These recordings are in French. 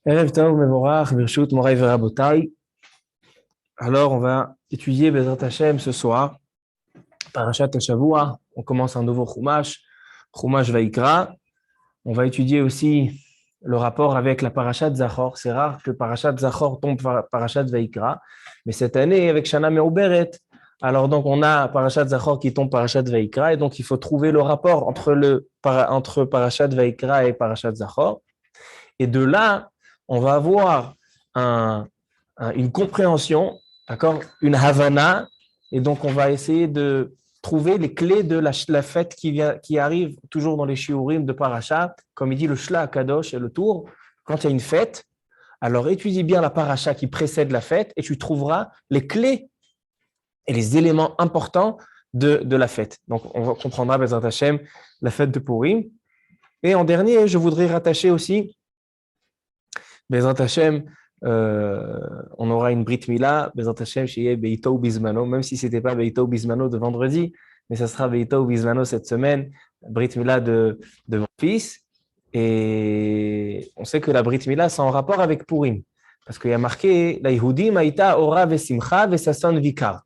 Erev Tov Mevorach, Birshut Moray Verabotai. Alors, on va étudier Bezrat Hashem ce soir, Parashat Hashavua. On commence un nouveau Chumash, Chumash Vaikra. On va étudier aussi le rapport avec la Parashat Zachor. C'est rare que Parashat Zachor tombe Parashat Vaikra, mais cette année, avec Shana Meuberet, alors donc on a Parashat Zachor qui tombe Parashat Vaikra, et donc il faut trouver le rapport entre Parashat Vaikra et Parashat Zachor. Et de là, on va avoir une compréhension, d'accord, une Havana, et donc on va essayer de trouver les clés de la fête qui arrive toujours dans les shiurim de Paracha, comme il dit le Shla Kadosh et le tour. Quand il y a une fête, alors étudie bien la Paracha qui précède la fête et tu trouveras les clés et les éléments importants de la fête. Donc on comprendra, Bezrat Hashem, la fête de Purim. Et en dernier, je voudrais rattacher aussi Bezrat Hashem, on aura une Brit Mila, Bezrat Hashem, chez Beito Bismano, même si ce n'était pas Beito Bismano de vendredi, mais ça sera Beito Bismano cette semaine, Brit Mila de mon fils. Et on sait que la Brit Mila, c'est en rapport avec Purim, parce qu'il y a marqué la Yehudi Maïta Ora Vesimcha Vesason Vikar.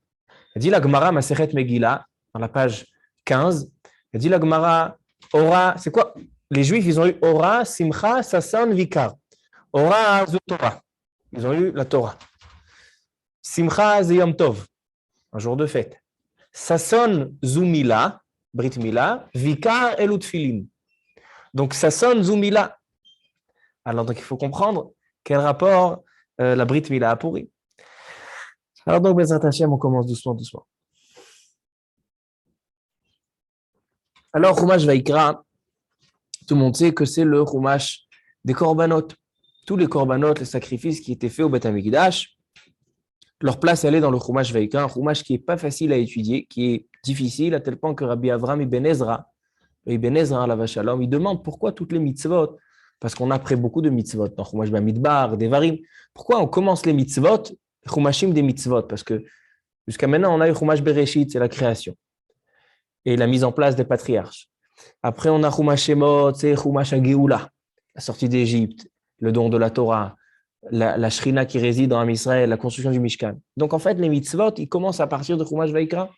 Il dit la Gemara Masechet Megillah, dans la page 15, il dit la Gemara Ora, c'est quoi? Les Juifs, ils ont eu Ora, Simcha, Sason, Vikar. Ora, c'est Torah. Ils ont eu la Torah. Simcha, c'est Yom Tov, un jour de fête. Sason, Zumila, Brit Mila, Vikar, Elut Filin. Donc, Sason, Zumila. Alors, donc, il faut comprendre quel rapport la Brit Mila a pourri. Alors, donc, Bezrat Hashem, on commence doucement, doucement. Alors, Chumash Vaikra, tout le monde sait que c'est le Chumash des Korbanot. Tous les Korbanot, les sacrifices qui étaient faits au Beth Amikdash, leur place, elle est dans le Chumash Vaikra, un Chumash qui n'est pas facile à étudier, qui est difficile, à tel point que Rabbi Avram Ibn Ezra, la Shalom, il demande pourquoi toutes les mitzvot, parce qu'on a pris beaucoup de mitzvot dans Chumash Bamidbar, Devarim, pourquoi on commence les mitzvot, les Chumashim des mitzvot, parce que jusqu'à maintenant, on a eu Chumash Bereshit, c'est la création, et la mise en place des patriarches. Après, on a Chumash Shemot, c'est Chumash HaGeoula, la sortie d'Égypte, le don de la Torah, la Shrina qui réside en Israël, la construction du Mishkan. Donc, en fait, les mitzvot, ils commencent à partir de Chumash Vaikra.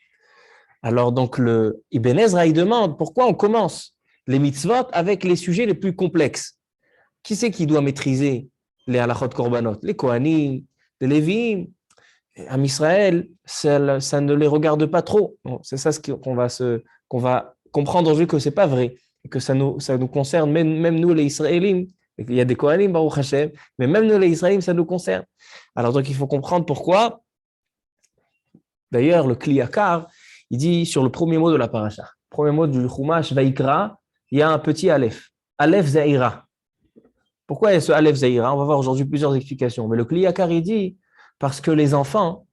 Alors, donc, le Ibn Ezra, il demande pourquoi on commence les mitzvot avec les sujets les plus complexes. Qui c'est qui doit maîtriser les halachot korbanot? Les Kohanim, les Lévi'im. En Israël, ça ne les regarde pas trop. Bon, c'est ça qu'on va comprendre vu que ce n'est pas vrai et que ça nous concerne, même nous les Israéliens. Il y a des Kohanim, Baruch Hashem, mais même nous les Israéliens, ça nous concerne. Alors donc il faut comprendre pourquoi. D'ailleurs, le Kli Yakar, il dit sur le premier mot de la paracha, premier mot du Chumash Vaikra, il y a un petit Aleph. Aleph Zaira. Pourquoi il y a ce Aleph Zaira? On va voir aujourd'hui plusieurs explications. Mais le Kli Yakar, il dit parce que les enfants,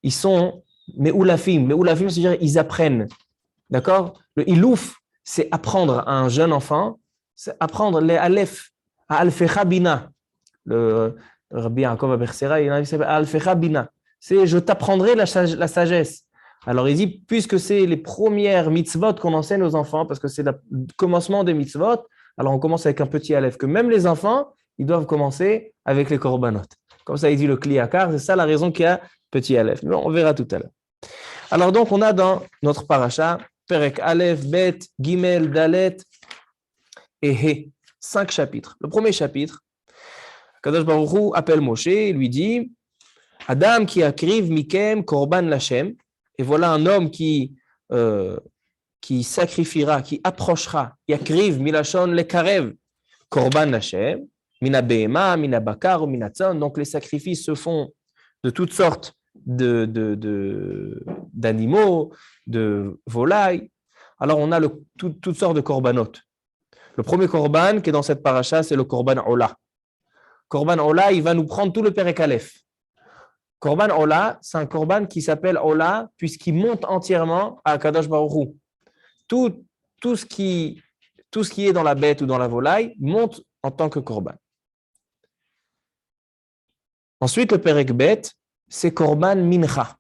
ils sont Me'ulafim. Me'ulafim, c'est-à-dire ils apprennent. D'accord? Le Ilouf, c'est apprendre à un jeune enfant, c'est apprendre les Aleph, à Alfecha Bina. Le Rabbi Yaakov Abersera, il s'appelle Alfecha Bina. C'est je t'apprendrai la sagesse. Alors il dit, puisque c'est les premières mitzvot qu'on enseigne aux enfants, parce que c'est le commencement des mitzvot, alors on commence avec un petit Aleph, que même les enfants, ils doivent commencer avec les korbanot. Comme ça, il dit le Kli Yakar, c'est ça la raison qu'il y a petit Aleph. Mais on verra tout à l'heure. Alors donc, on a dans notre paracha, Perek Aleph, Bet, Gimel, Dalet et He, 5 chapitres. Le premier chapitre, Kadosh Baruch Hu appelle Moshe et lui dit Adam qui akriv mikem korban lachem. Et voilà un homme qui sacrifiera, qui approchera, yakriv milachon lekarev korban lachem, mina behema, mina bakar ou mina tzon. Donc les sacrifices se font de toutes sortes d'animaux, de volailles. Alors on a toutes sortes de korbanot. Le premier korban qui est dans cette paracha, c'est le korban Ola. Korban Ola, il va nous prendre tout le Perek Aleph. Korban Ola, c'est un korban qui s'appelle Ola puisqu'il monte entièrement à Kadosh Baruch Hu. Tout ce qui est dans la bête ou dans la volaille monte en tant que korban. Ensuite, le Perek Bet, c'est korban Mincha.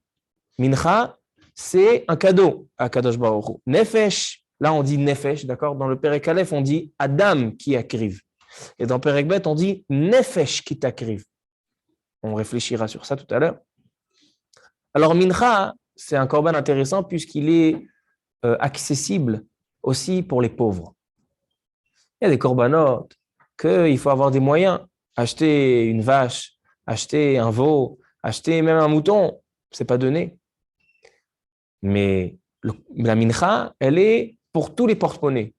Mincha, c'est un cadeau à Kadosh Baruch Hu. Nefesh, là on dit Nefesh, d'accord? Dans le Perek Aleph, on dit Adam qui akriv. Et dans Perek Bet, on dit nefesh ki takriv. On réfléchira sur ça tout à l'heure. Alors, mincha, c'est un korban intéressant puisqu'il est accessible aussi pour les pauvres. Il y a des korbanot qu'il faut avoir des moyens. Acheter une vache, acheter un veau, acheter même un mouton, c'est pas donné. Mais la mincha, elle est pour tous les porte-monnaies.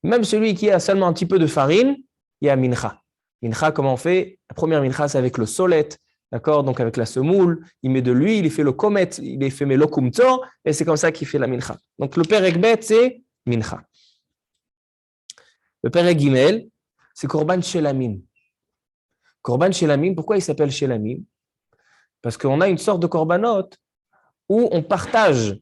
Même celui qui a seulement un petit peu de farine, il y a mincha. Mincha, comment on fait? La première mincha, c'est avec le solet, d'accord? Donc avec la semoule, il met de l'huile, il fait le komet, il fait le kumto, et c'est comme ça qu'il fait la mincha. Donc le perek bet, c'est mincha. Le perek gimel, c'est korban shelamim. Korban shelamim, pourquoi il s'appelle shelamim? Parce qu'on a une sorte de korbanot où on partage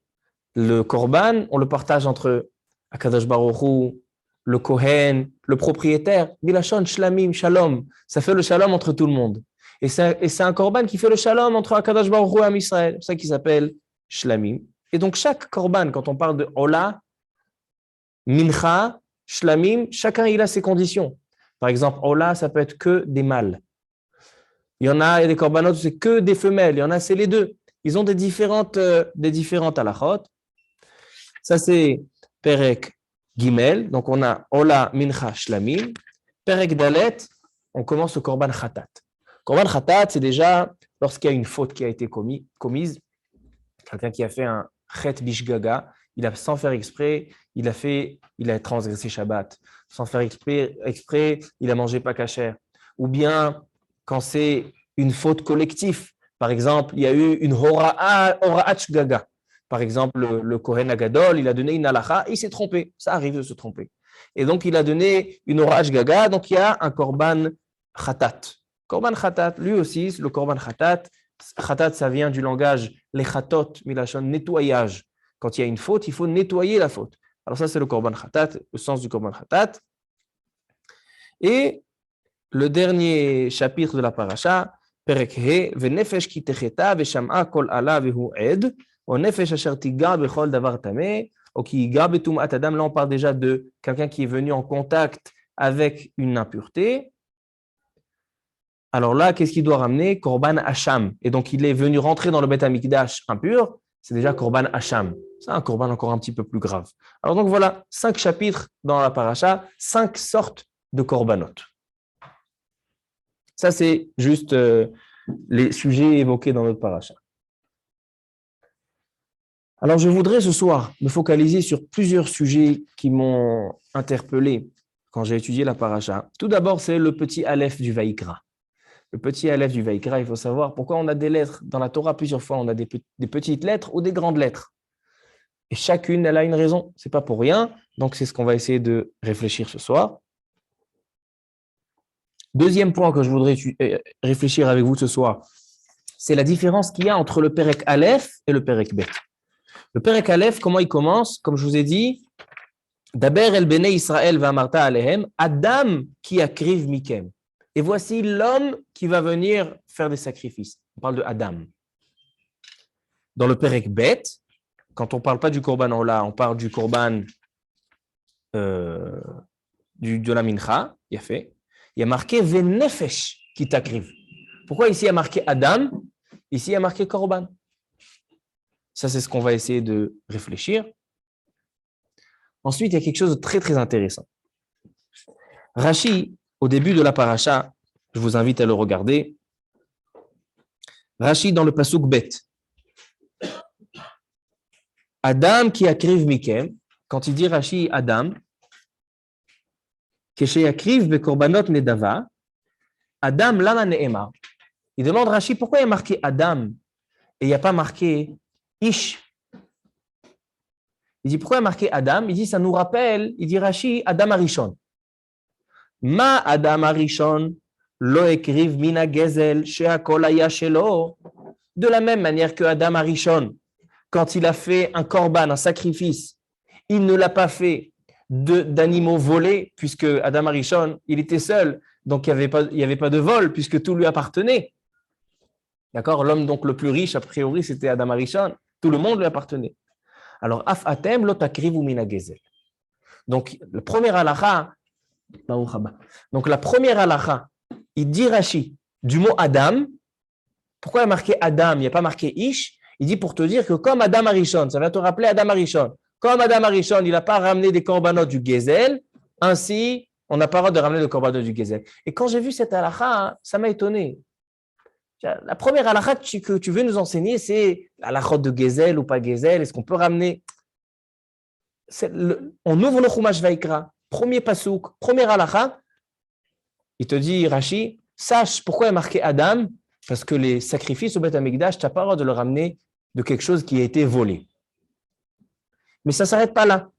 le korban, on le partage entre Akadosh Baruch Hu, le Kohen, le propriétaire, Bilachon, Shlamim, Shalom. Ça fait le shalom entre tout le monde. Et c'est un korban qui fait le shalom entre Akadosh Baruch Hu et Am Israël. C'est ça qui s'appelle Shlamim. Et donc chaque korban, quand on parle de Ola, Mincha, Shlamim, chacun il a ses conditions. Par exemple, Ola, ça peut être que des mâles. Il y a des korbanot, c'est que des femelles. Il y en a, c'est les deux. Ils ont des différentes halachot. Ça, c'est Perek Gimel. Donc, on a Ola, Mincha, Shlamim. Perek Dalet, on commence le Korban Khatat. Korban Khatat, c'est déjà lorsqu'il y a une faute qui a été commise. Quelqu'un qui a fait un Chet Bishgaga, il a sans faire exprès, il a transgressé Shabbat. Sans faire exprès, il a mangé pas kasher. Ou bien, quand c'est une faute collective, par exemple, il y a eu une Hora'at Shgaga. Par exemple, le Kohen Agadol, il a donné une halacha, il s'est trompé. Ça arrive de se tromper. Et donc, il a donné une Hora'at Shgaga, donc il y a un Korban Khatat. Korban Khatat, lui aussi, le Korban Khatat. Khatat, ça vient du langage les Khatot, milachon, nettoyage. Quand il y a une faute, il faut nettoyer la faute. Alors ça, c'est le Korban Khatat, le sens du Korban Khatat. Et le dernier chapitre de la paracha, Perek He, Venefesh ki techeta, Vesham'a kol ala vehu ed, O nefesh asher tiga bechol davar tameh, ou ki iga betumat adam. Là, on parle déjà de quelqu'un qui est venu en contact avec une impureté. Alors là, qu'est-ce qu'il doit ramener? Korban Hacham. Et donc, il est venu rentrer dans le Beth Amikdash impur. C'est déjà Korban Hacham. C'est un Korban encore un petit peu plus grave. Alors donc voilà, 5 chapitres dans la paracha, 5 sortes de Korbanot. Ça, c'est juste les sujets évoqués dans notre paracha. Alors, je voudrais ce soir me focaliser sur plusieurs sujets qui m'ont interpellé quand j'ai étudié la paracha. Tout d'abord, c'est le petit Aleph du Vaïkra. Le petit Aleph du Vaïkra, il faut savoir pourquoi on a des lettres. Dans la Torah, plusieurs fois, on a des petites lettres ou des grandes lettres. Et chacune, elle a une raison. Ce n'est pas pour rien. Donc, c'est ce qu'on va essayer de réfléchir ce soir. Deuxième point que je voudrais réfléchir avec vous ce soir, c'est la différence qu'il y a entre le Perek Aleph et le Perek Bet. Le Perek Aleph, comment il commence? Comme je vous ai dit, Daber el bene Israël va'amarta alehem, Adam qui akriv mikem. Et voici l'homme qui va venir faire des sacrifices. On parle de Adam. Dans le Perek Bet, quand on ne parle pas du Korban Ola, on parle du Korban de la Mincha, il y a marqué Venefesh qui t'akriv. Pourquoi ici il y a marqué Adam? Ici il y a marqué Korban. Ça, c'est ce qu'on va essayer de réfléchir. Ensuite, il y a quelque chose de très, très intéressant. Rashi, au début de la paracha, je vous invite à le regarder. Rashi dans le pasuk Bet. Adam qui akriv mikem, quand il dit Rashi Adam, keshe yakriv bekorbanot nedava, Adam lama ne'ema. Il demande Rashi pourquoi il y a marqué Adam et il n'y a pas marqué Ish. Il dit pourquoi il y a marqué Adam? Il dit ça nous rappelle, il dit Rashi, Adam Arishon. Ma Adam Arishon lo ekriv mina gezel she'akol haya shelo. De la même manière que Adam Arishon, quand il a fait un korban, un sacrifice, il ne l'a pas fait d'animaux volés, puisque Adam Arishon, il était seul, donc il n'y avait pas de vol, puisque tout lui appartenait. D'accord? L'homme donc le plus riche, a priori, c'était Adam Arishon. Tout le monde lui appartenait. Alors, af atem lo takrivu mina gezel. Donc, le premier halakha, Baruch haba. Donc la première halakha, il dit Rashi, du mot Adam. Pourquoi il y a marqué Adam, il n'y a pas marqué Ish? Il dit pour te dire que comme Adam Arishon, ça va te rappeler Adam Arishon, comme Adam Arishon, il n'a pas ramené des korbanot du Gezel, ainsi, on n'a pas le droit de ramener des korbanot du Gezel. Et quand j'ai vu cette halakha, ça m'a étonné. La première halakha que tu veux nous enseigner, c'est l'halakha de Gezel ou pas Gezel, est-ce qu'on peut ramener? On ouvre le Chumash Vaikra, premier pasouk, première halakha, il te dit, Rashi, sache pourquoi il y a marqué Adam, parce que les sacrifices au Beth Amikdash, tu n'as pas le droit de le ramener de quelque chose qui a été volé. Mais ça ne s'arrête pas là.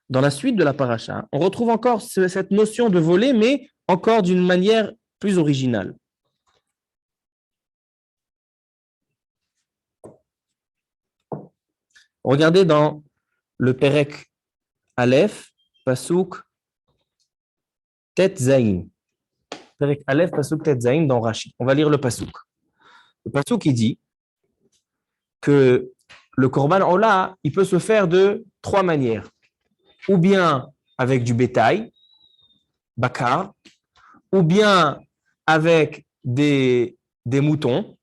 Dans la suite de la paracha, on retrouve encore cette notion de voler, mais encore d'une manière plus originale. Regardez dans le Perek Aleph, Pasuk Tet Zayin. Perek Aleph, Pasuk Tet Zayin dans Rashi. On va lire le Pasuk. Le Pasuk, il dit que le Korban Ola, il peut se faire de trois manières. Ou bien avec du bétail, bakar, ou bien avec des moutons,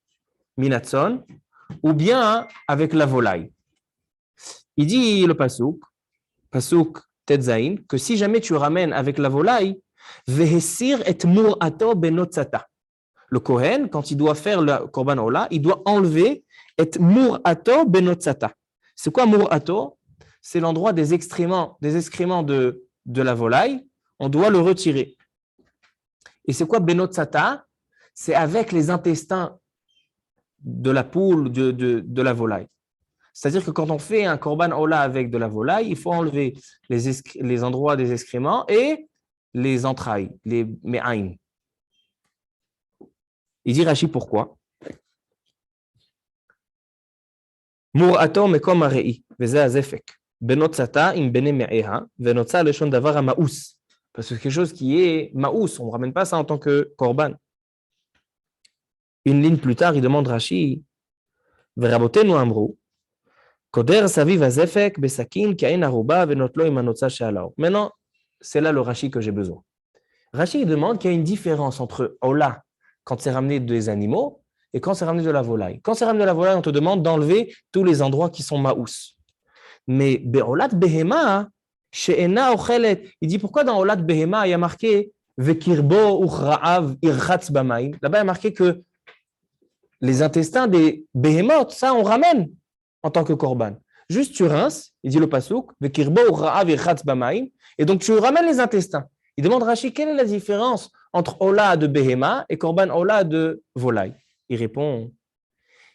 minatson, ou bien avec la volaille. Il dit le Pasuk Tetzaïn, que si jamais tu ramènes avec la volaille, vehesir et murato benotzata. Le Kohen, quand il doit faire le Korban Ola, il doit enlever et murato benotzata. C'est quoi murato? C'est l'endroit des excréments de la volaille. On doit le retirer. Et c'est quoi benotzata? C'est avec les intestins de la poule, de la volaille. C'est-à-dire que quand on fait un korban ola avec de la volaille, il faut enlever les endroits des excréments et les entrailles, les me'aim. Il dit Rashi pourquoi? Mur'ato mekom arei, veze azefek. Benotzata im bene me'eha, venotza leshon davar ma'ous. Parce que c'est quelque chose qui est ma'ous, on ne ramène pas ça en tant que korban. Une ligne plus tard, il demande Rashi, verabotenu amrou, maintenant, c'est là le Rashi que j'ai besoin. Rashi demande qu'il y a une différence entre Ola, quand c'est ramené des animaux, et quand c'est ramené de la volaille. Quand c'est ramené de la volaille, on te demande d'enlever tous les endroits qui sont maous. Mais Be'olat Behema, She'ena Ochelet, il dit pourquoi dans Olat Behema, il y a marqué Vekirbo Uchra'av Irchatz Bamaim. Là-bas, il y a marqué que les intestins des Behemoth, ça, on ramène en tant que korban. Juste tu rinces, il dit le pasouk, et donc tu ramènes les intestins. Il demande Rashi, quelle est la différence entre Ola de Behema et korban Ola de volaille? Il répond,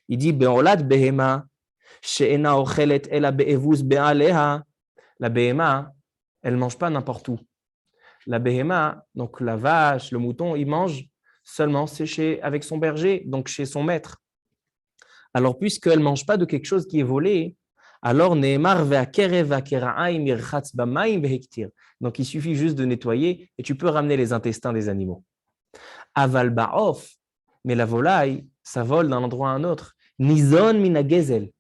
il dit Be'olat Behema, she'ena ochelet ela be'evuz be'aleha. La Behema, elle ne mange pas n'importe où. La Behema, donc la vache, le mouton, il mange seulement c'est avec son berger, donc chez son maître. Alors, puisqu'elle ne mange pas de quelque chose qui est volé, alors donc il suffit juste de nettoyer et tu peux ramener les intestins des animaux. Aval ba'of, mais la volaille, ça vole d'un endroit à un autre. Nizon mina gezel.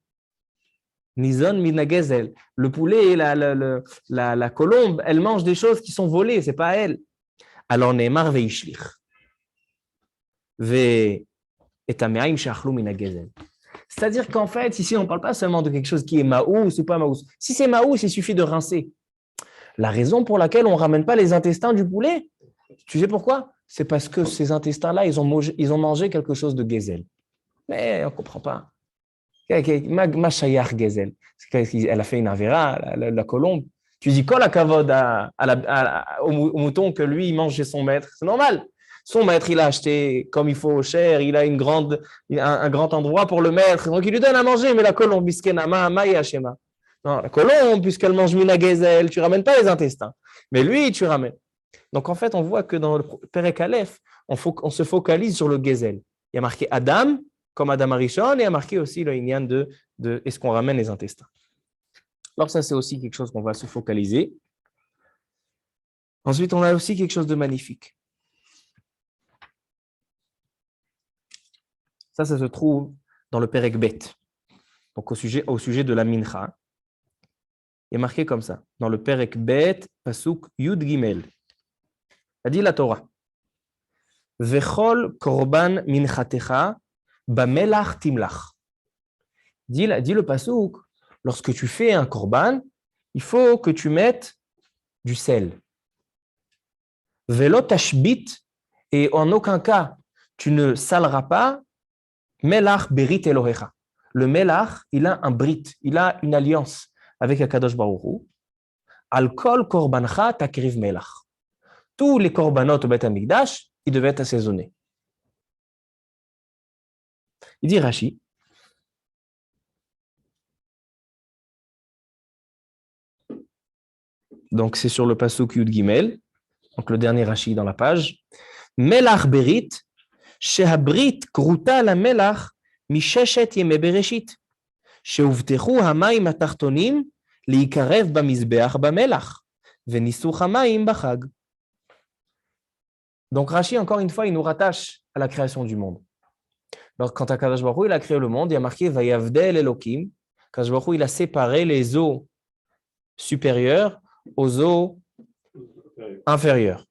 Nizon mina gezel. Le poulet, la colombe, elle mange des choses qui sont volées, c'est pas elle. Alors ne'emar ve'ishlich. Ve'etame'aim she'achlu mina gezel. C'est-à-dire qu'en fait, ici, on ne parle pas seulement de quelque chose qui est maous ou pas maous. Si c'est maous, il suffit de rincer. La raison pour laquelle on ne ramène pas les intestins du poulet, tu sais pourquoi? C'est parce que ces intestins-là, ils ont mangé quelque chose de gezel. Mais on ne comprend pas. Ma shayar gezel. Elle a fait une avéra, la colombe. Tu dis quoi la kavod au mouton que lui, il mange chez son maître? C'est normal. Son maître, il a acheté comme il faut cher, il a un grand endroit pour le mettre. Donc, il lui donne à manger, mais la colombe, biskenama, maïa shema. Non, la colombe, puisqu'elle mange mina gezel, tu ne ramènes pas les intestins. Mais lui, tu ramènes. Donc, en fait, on voit que dans le Perek Aleph, on se focalise sur le gezel. Il y a marqué Adam, comme Adam Arishon, et il y a marqué aussi le inyan de est-ce qu'on ramène les intestins. Alors, ça, c'est aussi quelque chose qu'on va se focaliser. Ensuite, on a aussi quelque chose de magnifique. Ça se trouve dans le Perek Bet. Donc, au sujet de la mincha. Il est marqué comme ça. Dans le Perek Bet, Pasuk Yud Gimel. A dit la Torah. Vechol korban minchatecha bamelach timlach. Dit le pasouk, lorsque tu fais un korban, il faut que tu mettes du sel. Velo tashbit, et en aucun cas, tu ne saleras pas melach berit Elohecha. Le melach, il a un brit, il a une alliance avec Akadosh Baruch Hu. Al kol korbancha takriv melach. Tous les korbanot au Beth Amikdash, ils devaient être assaisonnés. Il dit Rashi. Donc c'est sur le pasuk Yud Gimel, donc le dernier Rashi dans la page. Melach berit, shehabrit kruta la melach misheshet yeme bereshit, sheuvtechu hamayim atachtonim liikarev bamizbeach bamelach, venisu hamayim bachag. Donc Rashi, encore une fois, il nous rattache à la création du monde. Alors, quand Akadosh Baruch Hu, il a créé le monde, il y a marqué Vayavdel Elokim. Akadosh Baruch Hu, il a séparé les eaux supérieures aux eaux inférieures.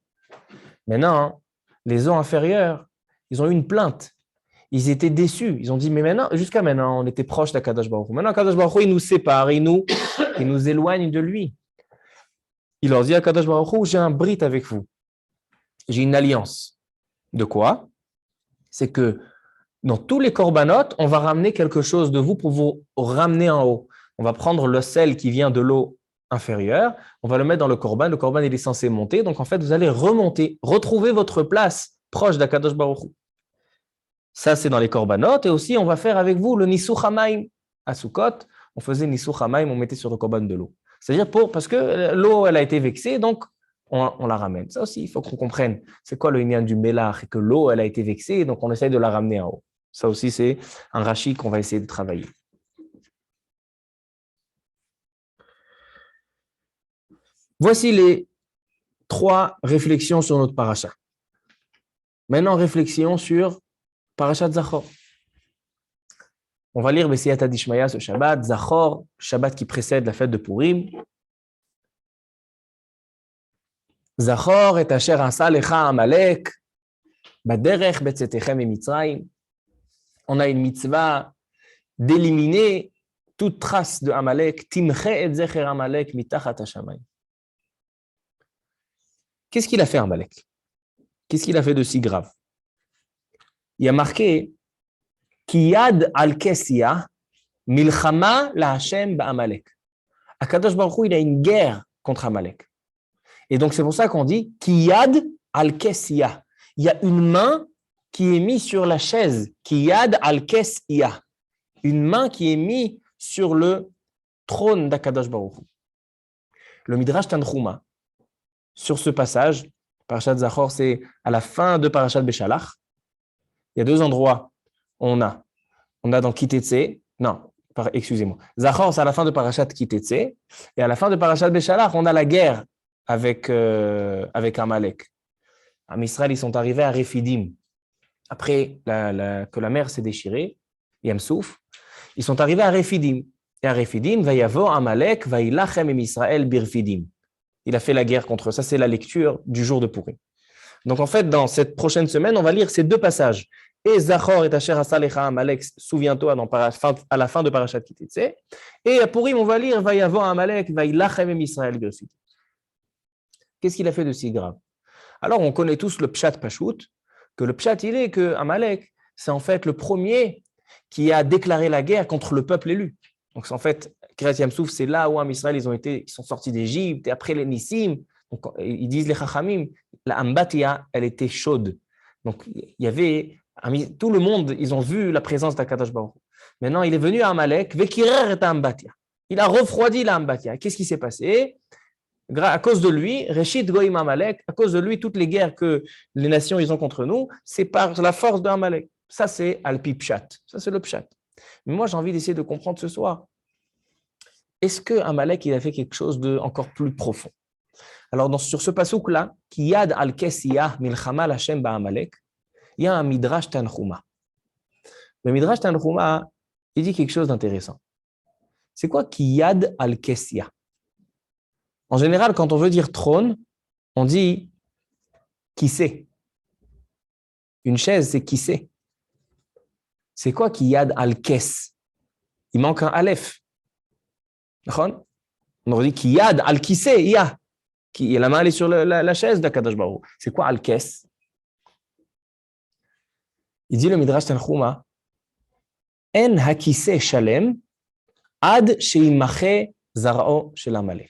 Maintenant, les eaux inférieures, ils ont eu une plainte. Ils étaient déçus. Ils ont dit, mais maintenant, jusqu'à maintenant, on était proche d'Akadosh Baruch Hu. Maintenant, Akadosh Baruch Hu, il nous sépare, il nous éloigne de lui. Il leur dit, Akadosh Baruch Hu, j'ai un brit avec vous. J'ai une alliance. De quoi? C'est que dans tous les corbanotes, on va ramener quelque chose de vous pour vous ramener en haut. On va prendre le sel qui vient de l'eau inférieure, on va le mettre dans le korban il est censé monter, donc en fait vous allez remonter, retrouver votre place proche d'Akadosh Baruch Hu. Ça c'est dans les corbanotes, et aussi on va faire avec vous le Nisuch Hamayim. À Sukkot, on faisait Nisuch Hamayim, on mettait sur le korban de l'eau. C'est-à-dire parce que l'eau elle a été vexée, donc on la ramène. Ça aussi, il faut qu'on comprenne c'est quoi le inyan du Mélach, et que l'eau elle a été vexée, donc on essaye de la ramener en haut. Ça aussi c'est un Rashi qu'on va essayer de travailler. Voici les 3 réflexions sur notre paracha. Maintenant, réflexion sur parachat Zachor. On va lire Bessiyata Dishmaya ce Shabbat, Zachor, Shabbat qui précède la fête de Purim. Zachor et asher asa lecha Amalek, baderech betzetechem et Mitzrayim. On a une mitzvah d'éliminer toute trace de Amalek, timche et zecher Amalek mitachat hashamayim. Qu'est-ce qu'il a fait, Amalek? Qu'est-ce qu'il a fait de si grave? Il y a marqué Kiyad al-Kessia, Milchama la Hashem ba-Amalek. Akadosh Baruch Hu, il a une guerre contre Amalek. Et donc, c'est pour ça qu'on dit Kiyad al-Kessia. Il y a une main qui est mise sur la chaise. Kiyad al-Kessia. Une main qui est mise sur le trône d'Akadosh Baruch Hu. Le Midrash Tanchuma, sur ce passage, Parashat Zachor, c'est à la fin de Parashat Beshalach. Il y a 2 endroits. On a dans Kitetse, excusez-moi. Zachor, c'est à la fin de Parashat Kitetse, et à la fin de Parashat Beshalach, on a la guerre avec Amalek. En Israël, ils sont arrivés à Rephidim. Après que la mer s'est déchirée, Yam Souf, ils sont arrivés à Rephidim. Et à Rephidim, Vayavo Amalek, Vailachem em Israël birfidim. Il a fait la guerre contre eux. Ça, c'est la lecture du jour de Purim. Donc, en fait, dans cette prochaine semaine, on va lire ces 2 passages. Et Zachor et asher asa lecha Amalek, souviens-toi, à la fin de Parashat Kitetse. Et à Purim, on va lire Vayavo Amalek, Vailachem em Israël birfidim. Qu'est-ce qu'il a fait de si grave? Alors, on connaît tous le Pshat Pashut, que le Pshat, il est que Amalek, c'est en fait le premier qui a déclaré la guerre contre le peuple élu. Donc, c'est en fait, Kiryat Yam-Souf, c'est là où en Israël, ils sont sortis d'Égypte, et après les Nissim, donc, ils disent les Chachamim, la Ambatia, elle était chaude. Donc, il y avait, tout le monde, ils ont vu la présence d'Akadosh Baruch Hu. Maintenant, il est venu à Amalek, Vekirer et Ambatia. Il a refroidi la Ambatia. Qu'est-ce qui s'est passé? À cause de lui, Reshit Goïm Amalek, à cause de lui, toutes les guerres que les nations ils ont contre nous, c'est par la force de Amalek. Ça, c'est Al-Pi Pshat. Ça, c'est le Pshat. Mais moi, j'ai envie d'essayer de comprendre ce soir. Est-ce que Amalek il a fait quelque chose de encore plus profond? Alors, sur ce passouk-là, Kiyad al-Kesiyah milchama l'Hashem ba'Amalek, il y a un Midrash Tanchuma. Le Midrash Tanchuma, il dit quelque chose d'intéressant. C'est quoi Kiyad al-Kesiyah? En général, quand on veut dire trône, on dit Qui c'est? Une chaise, c'est qui c'est? C'est quoi qui yad al-kes? Il manque un aleph. On aurait dit qui yad al-kissé, ya. La main elle est sur la chaise d'Akadosh Baruch Hu. C'est quoi al-kes? Il dit le Midrash Tanchuma, En hakise shalem ad sheimache zarao shel Amalek.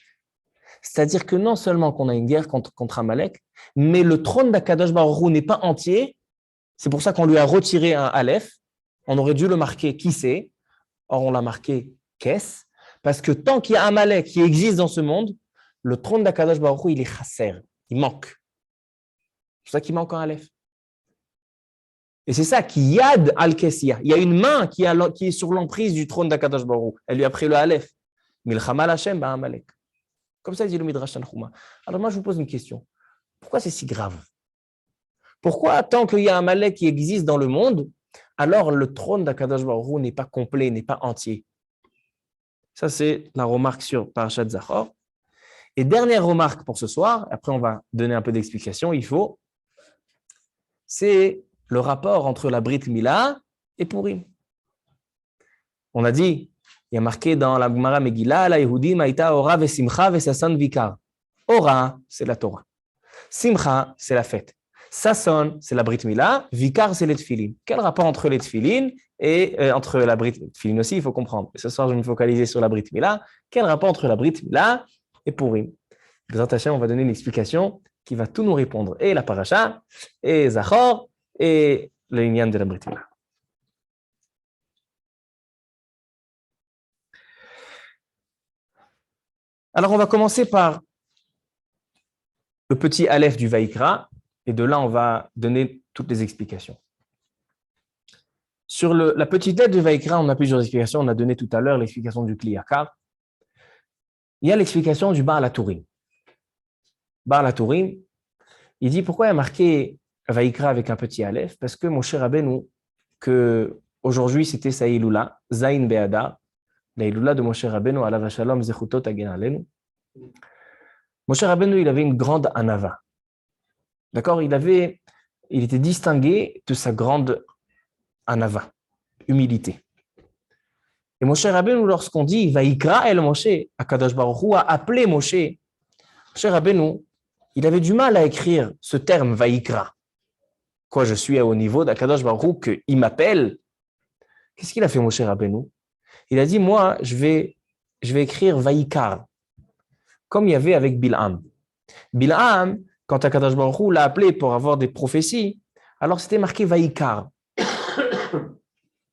C'est-à-dire que non seulement qu'on a une guerre contre Amalek, mais le trône d'Akadosh Baruch Hu n'est pas entier. C'est pour ça qu'on lui a retiré un aleph. On aurait dû le marquer qui c'est. Or, on l'a marqué kes. Parce que tant qu'il y a Amalek qui existe dans ce monde, le trône d'Akadosh Baruch Hu, il est chasser. Il manque. C'est pour ça qu'il manque un aleph. Et c'est ça qui yad al-kessia. Il y a une main qui est sur l'emprise du trône d'Akadosh Baruch Hu. Elle lui a pris le aleph. Milchama Hashem ba Amalek. Comme ça, il dit le Midrash Tanchuma. Alors moi, je vous pose une question. Pourquoi c'est si grave? Pourquoi, tant qu'il y a un Amalek qui existe dans le monde, alors le trône d'Akadosh Baruch Hu n'est pas complet, n'est pas entier? Ça, c'est la remarque sur Parashat Zachor. Et dernière remarque pour ce soir, après on va donner un peu d'explication, c'est le rapport entre la Brit Mila et Purim. On a dit, il y a marqué dans la Gemara Megillah, la Yehudim Aïta Ora veSimcha veSason Vikar. Ora, c'est la Torah. Simcha, c'est la fête. Sason, c'est la Brit Mila. Vikar, c'est les Tfilin. Quel rapport entre les Tfilin et entre la Brit Tfilin aussi, il faut comprendre. Et ce soir, je vais me focaliser sur la Brit Mila. Quel rapport entre la Brit Mila et Purim? Bezrat Hashem, on va donner une explication qui va tout nous répondre. Et la Parasha, et Zachor, et le Inyan de la Brit Mila. Alors, on va commencer par le petit Aleph du Vaïkra, et de là, on va donner toutes les explications. Sur la petite lettre du Vaïkra, on a plusieurs explications. On a donné tout à l'heure l'explication du Kli Yakar. Il y a l'explication du Baal HaTurim. Baal HaTurim, il dit pourquoi il y a marqué Vaïkra avec un petit Aleph? Parce que Moshe Rabbeinu, que aujourd'hui c'était sa Iloula, Zayin Be'adar, la Iloula de Moshe Rabbeinu, Alav Shalom, Zechutot Agen Alenu. Moshe Rabbeinu, il avait une grande anava. D'accord? Il était distingué de sa grande anava, humilité. Et Moshe Rabbeinu, lorsqu'on dit Vaïkra el Moshe, Akadosh Baruch Hu a appelé Moshe, Moshe Rabbeinu, il avait du mal à écrire ce terme Vaïkra. Quoi, je suis au niveau d'Akadosh Baruch Hu, qu'il m'appelle. Qu'est-ce qu'il a fait, Moshe Rabbeinu? Il a dit, moi, je vais écrire Vaïkar, comme il y avait avec Bil'am. Bil'am, quand Akadosh Baruch Hu l'a appelé pour avoir des prophéties, alors c'était marqué Vaïkar.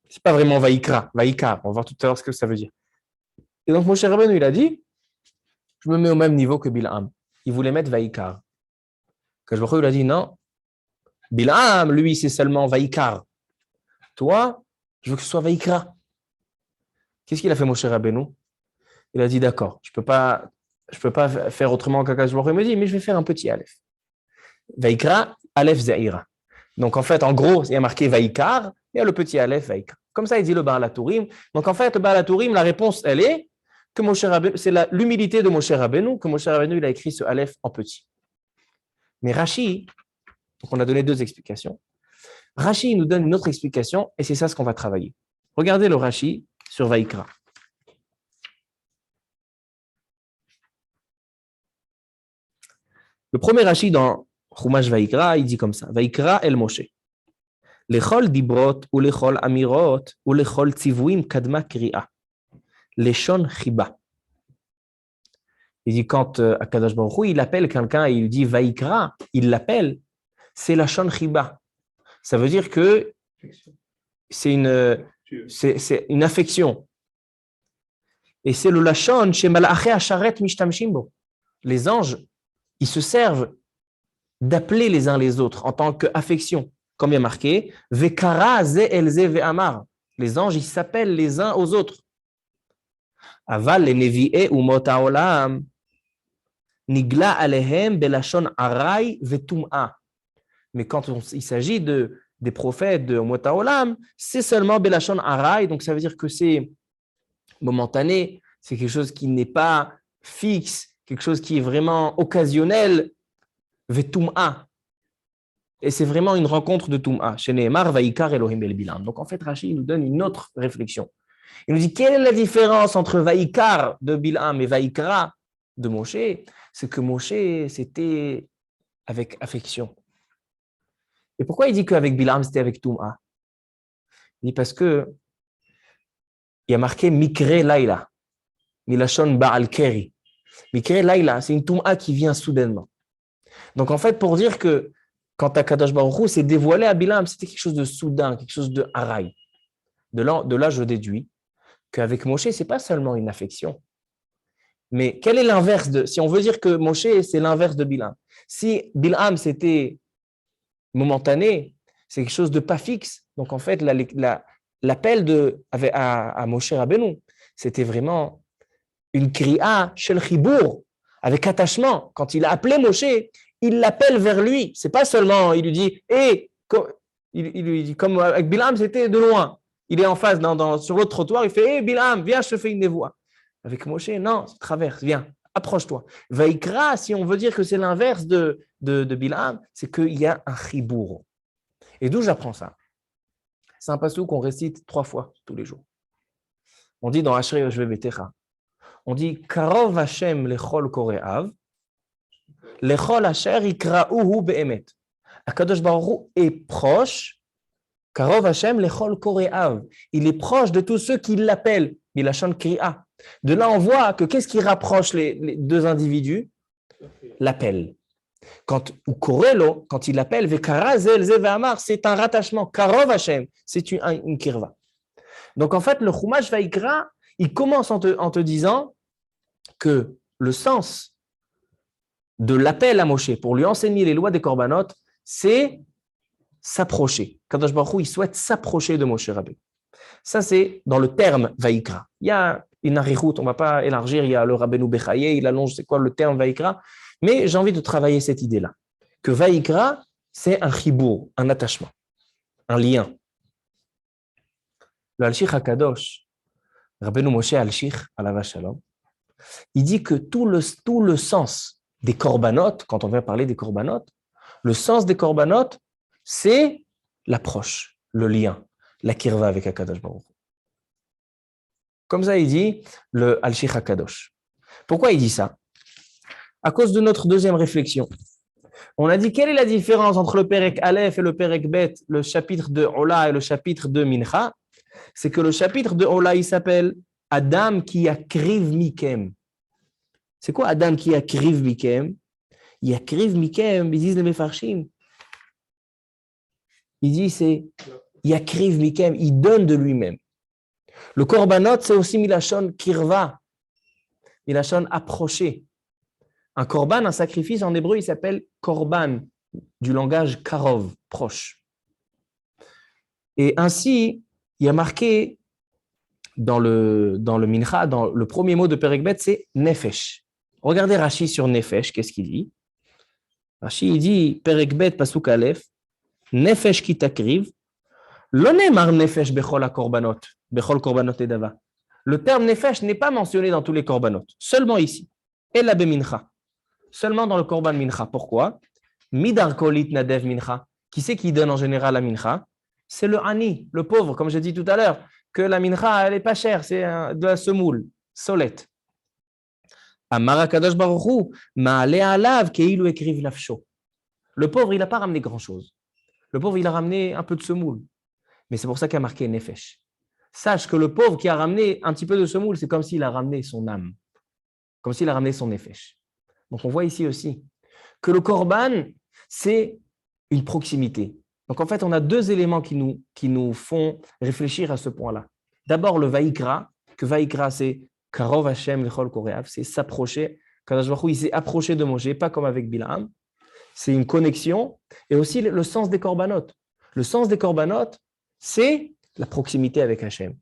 C'est pas vraiment Vaïkra, Vaïkar. On va voir tout à l'heure ce que ça veut dire. Et donc, Moshe Rabbeinu, il a dit, je me mets au même niveau que Bil'am. Il voulait mettre Vaïkar. Akadosh Baruch Hu, il a dit, non, Bil'am, lui, c'est seulement Vaïkar. Toi, je veux que ce soit Vaïkra. Qu'est-ce qu'il a fait, Moshe Rabbeinu? Il a dit, d'accord, je peux pas faire autrement qu'Akadosh Baruch Hu me dit, mais je vais faire un petit Aleph. Vaïkra, Aleph Zaïra. Donc, en fait, en gros, il y a marqué Vaïkar, il y a le petit Aleph Vaïkra. Comme ça, il dit le Baal HaTurim. Donc, en fait, le Baal HaTurim, la réponse, elle est que Moshe Rabbeinu, c'est l'humilité de Moshe Rabbeinu, que Moshe Rabbeinu, il a écrit ce Aleph en petit. Mais Rashi, donc on a donné deux explications. Rashi nous donne une autre explication, et c'est ça ce qu'on va travailler. Regardez le Rashi sur Vaïkra. Le premier Rashi dans Chumash Vaïkra, il dit comme ça, Vaïkra el Moshe. Lechol dibrot ou lechol amirot ou lechol tzivouim kadma kri'a. Leshon chiba. Il dit quand Akadosh Baruch Hu, il appelle quelqu'un et il dit Vaïkra, il l'appelle, c'est la shon chiba. Ça veut dire que c'est une affection. Et c'est le lashon chez Malaché Asharet Mishtamshimbo. Les anges, ils se servent d'appeler les uns les autres en tant qu'affection. Comme il y a marqué, Vekara ze elze ve'amar. Les anges, ils s'appellent les uns aux autres. Aval le nevi'e umot ha'olam nigla alehem belashon aray vetum'a. Mais quand il s'agit des prophètes de umot ha'olam, c'est seulement belashon aray, donc ça veut dire que c'est momentané, c'est quelque chose qui n'est pas fixe, quelque chose qui est vraiment occasionnel, vetum'a. Et c'est vraiment une rencontre de Toum'a. Chez Nehemar, Vaikar Elohim El Bilam. Donc en fait, Rashi nous donne une autre réflexion. Il nous dit quelle est la différence entre Vaikar de Bilam et Vaikra de Moshe? C'est que Moshe, c'était avec affection. Et pourquoi il dit qu'avec Bilam, c'était avec Toum'a? Il dit parce que il y a marqué Mikre Laila, Milashon Baal Keri. Mikre Laila, c'est une Toum'a qui vient soudainement. Donc en fait, pour dire que quand Akadosh Baruch Hu s'est dévoilé à Bilam, c'était quelque chose de soudain, quelque chose de haraï. De là, je déduis qu'avec Moshe, c'est pas seulement une affection. Mais quel est l'inverse de... Si on veut dire que Moshe, c'est l'inverse de Bilam. Si Bilam, c'était momentané, c'est quelque chose de pas fixe. Donc en fait, l'appel à Moshe Rabbeinu, c'était vraiment une kriya shel chibour, avec attachement. Quand il a appelé Moshe, il l'appelle vers lui. C'est pas seulement, il lui dit, hé, il lui dit, comme avec Bilam, c'était de loin. Il est en face, sur l'autre trottoir, il fait, hé, Bilam, viens, je te fais une névoie. Avec Moshe, non, traverse, viens, approche-toi. Vaikra, si on veut dire que c'est l'inverse de Bilam, c'est qu'il y a un chibour. Et d'où j'apprends ça? C'est un passage qu'on récite 3 fois tous les jours. On dit dans Ashrei Yoshvei Betecha, on dit Karov Hashem lechol kore'av, lechol asher yikra'uhu be'emet. Akadosh Baruch Hu est proche, Karov Hashem lechol kore'av. Il est proche de tous ceux qui l'appellent, Milashon kri'a. De là, on voit que qu'est-ce qui rapproche les deux individus? L'appel. Ou Korelo, quand il l'appelle, Vekara zel ze ve'amar, c'est un rattachement. Karov Hashem, c'est une kirva. Donc en fait, le Chumash Vaikra, il commence en te disant que le sens de l'appel à Moshe pour lui enseigner les lois des korbanot, c'est s'approcher. Kadosh Baruch Hu, il souhaite s'approcher de Moshe Rabbeinu. Ça, c'est dans le terme Vaikra. Il y a une arichout, on ne va pas élargir, il y a le Rabbeinu Bechaye, il allonge, c'est quoi le terme Vaikra, mais j'ai envie de travailler cette idée-là, que Vaikra, c'est un chibour, un attachement, un lien. Le Al-Shich HaKadosh, Rabbeinu Moshe Al-Shich, Alav Shalom, il dit que tout le sens des korbanot, quand on vient parler des korbanot, le sens des korbanot, c'est l'approche, le lien, la kirva avec HaKadosh Baruch Hu. Comme ça, il dit le Al-Shich HaKadosh. Pourquoi il dit ça? À cause de notre deuxième réflexion. On a dit quelle est la différence entre le Perek Aleph et le Perek Bet, le chapitre de Ola et le chapitre de Mincha? C'est que le chapitre de Ola, il s'appelle Adam qui akriv mikem. C'est quoi Adam qui akriv mikem? Yakriv mikem, ils disent les Mefarshim. Il dit c'est Yakriv mikem, il donne de lui-même. Le korbanot, c'est aussi milashon kirva, milashon approcher. Un korban, un sacrifice en hébreu, il s'appelle korban, du langage karov, proche. Et ainsi, il y a marqué dans le mincha, dans le premier mot de Perek Bet, c'est nefesh. Regardez Rashi sur nefesh, qu'est-ce qu'il dit? Rashi, il dit, Perek Bet, pasuk aleph, nefesh ki takriv, lo nemar nefesh bechol ha-korbanot, bechol korbanot edava. Le terme nefesh n'est pas mentionné dans tous les korbanot, seulement ici. Et la bemincha. Seulement dans le korban mincha. Pourquoi? Midar kolit nadev mincha. Qui c'est qui donne en général la mincha? C'est le ani, le pauvre, comme j'ai dit tout à l'heure, que la mincha, elle n'est pas chère, c'est de la semoule, solette. Amar HaKadosh Baruch Hu, ma'aleh alav keilu ekriv lafsho. Le pauvre, il n'a pas ramené grand-chose. Le pauvre, il a ramené un peu de semoule. Mais c'est pour ça qu'il a marqué nefesh. Sache que le pauvre qui a ramené un petit peu de semoule, c'est comme s'il a ramené son âme, comme s'il a ramené son nefesh. Donc, on voit ici aussi que le korban, c'est une proximité. Donc, en fait, on a deux éléments qui nous font réfléchir à ce point-là. D'abord, le Vaikra, que Vaikra, c'est Karov Hashem lechol kore'av, c'est s'approcher. Kadosh Baruch Hu, il s'est approché de Moshe, pas comme avec Bilam. C'est une connexion. Et aussi le sens des korbanot. Le sens des korbanot, c'est la proximité avec Hashem.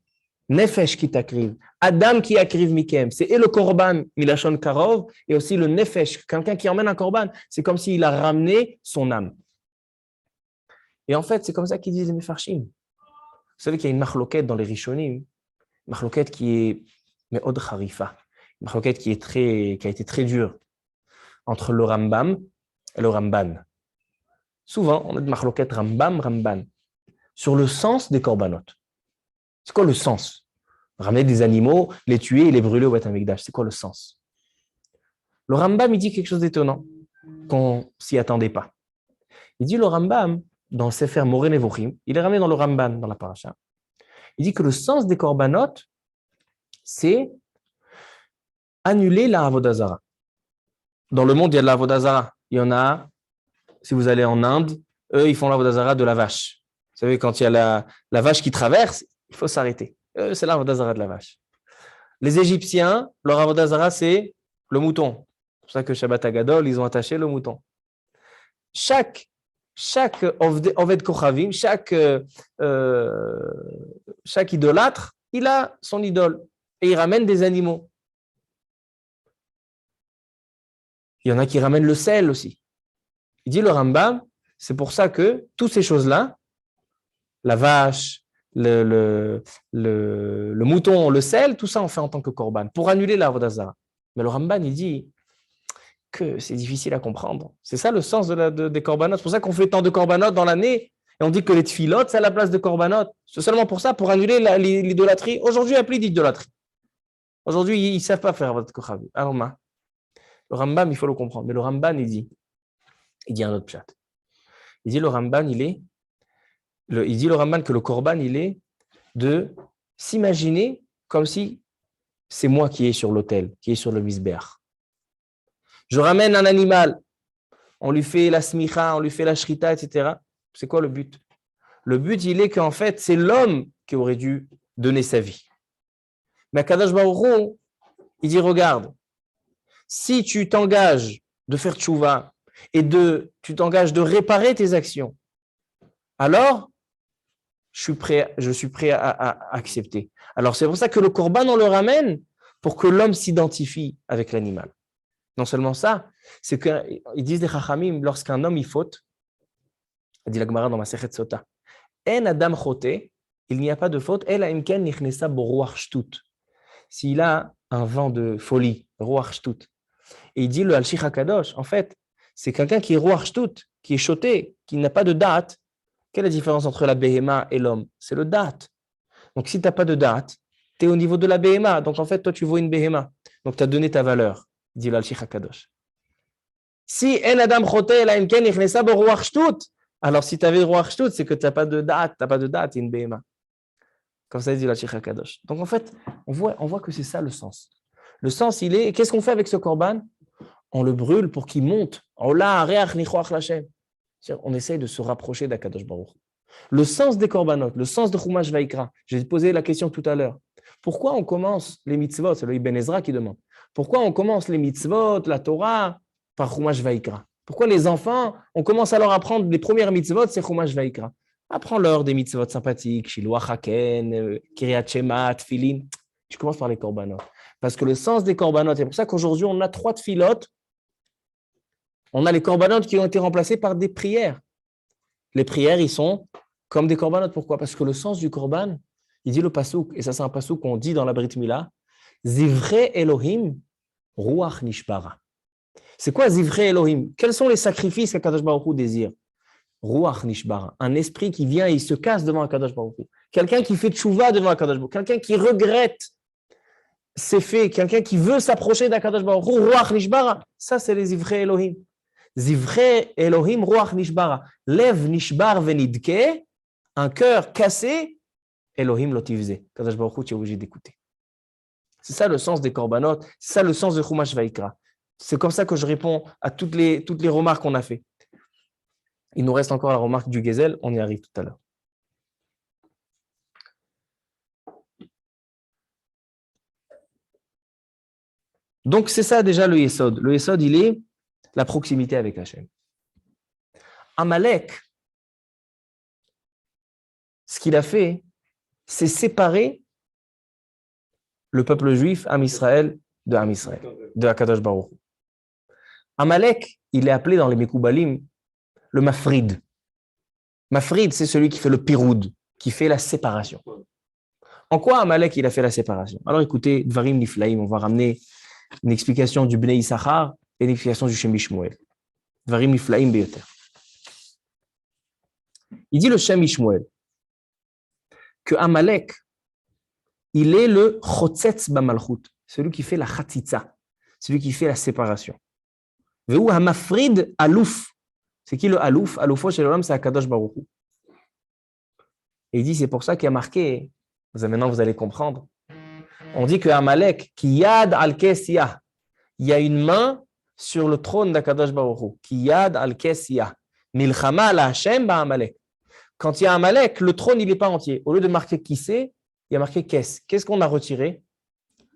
Nefesh qui t'akriv, Adam qui akriv mikem, c'est et le korban milashon karov et aussi le nefesh, quelqu'un qui emmène un korban, c'est comme s'il a ramené son âme. Et en fait, c'est comme ça qu'ils disent les Mefarshim. Vous savez qu'il y a une machloket dans les Rishonim, une machloket qui est me'od harifa, une machloket qui a été très dure entre le Rambam et le Ramban souvent, on a de marloquettes Rambam, Ramban, sur le sens des corbanotes. C'est quoi le sens? Ramener des animaux, les tuer et les brûler au Beth Amikdash, c'est quoi le sens? Le Rambam, il dit quelque chose d'étonnant, qu'on s'y attendait pas. Il dit le Rambam, dans le Sefer Moreh Nevochim, il est ramené dans le Ramban, dans la paracha. Il dit que le sens des corbanotes, c'est annuler la Avodah Zara. Dans le monde, il y a de la Avodah Zara. Il y en a, si vous allez en Inde, eux, ils font la Avodah Zara de la vache. Vous savez, quand il y a la vache qui traverse, il faut s'arrêter. Eux, c'est la Avodah Zara de la vache. Les Égyptiens, leur Avodah Zara, c'est le mouton. C'est pour ça que Shabbat Hagadol, ils ont attaché le mouton. Chaque Oved Kochavim, chaque idolâtre, il a son idole. Et il ramène des animaux. Il y en a qui ramènent le sel aussi. Il dit le Rambam, c'est pour ça que toutes ces choses-là, la vache, le mouton, le sel, tout ça on fait en tant que korban, pour annuler la Avodah Zara. Mais le Rambam, il dit que c'est difficile à comprendre. C'est ça le sens des corbanotes. C'est pour ça qu'on fait tant de corbanotes dans l'année, et on dit que les tfilotes, c'est à la place de corbanotes. C'est seulement pour ça, pour annuler l'idolâtrie. Aujourd'hui, il n'y a plus d'idolâtrie. Aujourd'hui, ils ne savent pas faire votre kochavi. Alors, le Rambam, il faut le comprendre. Mais le Ramban, il dit un autre pshat. Il dit le Ramban, il dit le Ramban que le korban, il est de s'imaginer comme si c'est moi qui est sur l'autel, qui est sur le misbéach. Je ramène un animal, on lui fait la smicha, on lui fait la shrita, etc. C'est quoi le but? Le but, il est qu'en fait, c'est l'homme qui aurait dû donner sa vie. Mais Kadosh Baruch Hu, il dit, regarde, si tu t'engages de faire tchouva et tu t'engages de réparer tes actions, alors je suis prêt à accepter. Alors c'est pour ça que le korban, on le ramène pour que l'homme s'identifie avec l'animal. Non seulement ça, c'est qu'ils disent des chachamim, lorsqu'un homme il faute, dit la Gemara dans ma Masechet Sota, en adam choté, il n'y a pas de faute, el imken nichnesa bo ruach shtut. S'il a un vent de folie, ruach shtut, et il dit le Al-Shich HaKadosh, en fait, c'est quelqu'un qui est ruach shtut, qui est choté, qui n'a pas de date. Quelle est la différence entre la béhéma et l'homme? C'est le date. Donc si tu n'as pas de date, tu es au niveau de la béhéma. Donc en fait, toi, tu vaux une béhéma. Donc tu as donné ta valeur, dit le Al-Shich HaKadosh. Si en adam choté la imken nichnesa bo ruach shtut, alors si tu avais ruach shtut, c'est que tu n'as pas de date, tu es une béhéma. Comme ça dit le Al-Shich HaKadosh. Donc en fait, on voit que c'est ça le sens. Le sens, il est, qu'est-ce qu'on fait avec ce korban? On le brûle pour qu'il monte. On essaye de se rapprocher d'Akadosh Baruch. Le sens des korbanot, le sens de Chumash Vaikra. J'ai posé la question tout à l'heure. Pourquoi on commence les mitzvot? C'est le Ibn Ezra qui demande. Pourquoi on commence les mitzvot, la Torah, par Chumash Vaikra? Pourquoi les enfants, on commence à leur apprendre les premières mitzvot, c'est Chumash Vaikra? Apprends-leur des mitzvot sympathiques, Shiloh Haken, Kiryat Shema, Tfilin. Tu commences par les korbanot. Parce que le sens des korbanot, c'est pour ça qu'aujourd'hui, on a 3 tfilotes. On a les korbanot qui ont été remplacés par des prières. Les prières, ils sont comme des korbanot. Pourquoi? Parce que le sens du korban, il dit le pasouk, et ça c'est un pasouk qu'on dit dans la Brit Mila, Zivrei Elohim, Ruach Nishbara. C'est quoi Zivrei Elohim? Quels sont les sacrifices qu'Akadosh Baruch Hu désire? Ruach Nishbara, un esprit qui vient et il se casse devant Akadosh Baruch Hu. Quelqu'un qui fait tchouva devant Akadosh Baruch Hu. Quelqu'un qui regrette ses faits. Quelqu'un qui veut s'approcher d'Akadosh Baruch Hu. Ruach Nishbara. Ça, c'est les Zivrei Elohim. Zivrei Elohim, Ruach Nishbara. Lev Nishbar venidke, un cœur cassé, Elohim lotivze. Akadosh Baruch Hu, tu es obligé d'écouter. C'est ça le sens des korbanot. C'est ça le sens de Chumash Vaikra. C'est comme ça que je réponds à toutes les remarques qu'on a fait. Il nous reste encore la remarque du Gezel, on y arrive tout à l'heure. Donc, c'est ça déjà le Yesod. Le Yesod, il est la proximité avec Hachem. Amalek, ce qu'il a fait, c'est séparer le peuple juif, Am Israël, de Am Israël, de Akadosh Baruch. Amalek, il est appelé dans les Mekoubalim le Mafrid. Mafrid, c'est celui qui fait le piroud, qui fait la séparation. En quoi Amalek, il a fait la séparation? Alors écoutez, Dvarim Niflaim, on va ramener une explication du Bnei Issachar et une explication du Shem Shmuel. Dvarim Niflaim Beyoter. Il dit le Shem Ishmuel que Amalek, il est le Chotzetz Bamalchut, celui qui fait la Chatzitza, celui qui fait la séparation. Vehu Hamafrid Alouf. C'est qui le Alouf? Aloufo chez l'homme, c'est Akadosh Baruch Hu. Et il dit, c'est pour ça qu'il y a marqué, maintenant vous allez comprendre, on dit que Amalek, ki yad al kesiyah, il y a une main sur le trône d'Akadosh Baruch Hu, ki yad al kesiyah, milchama la Hashem ba Amalek. Quand il y a Amalek, le trône, il n'est pas entier. Au lieu de marquer qui c'est, il y a marqué kes. Qu'est-ce qu'on a retiré?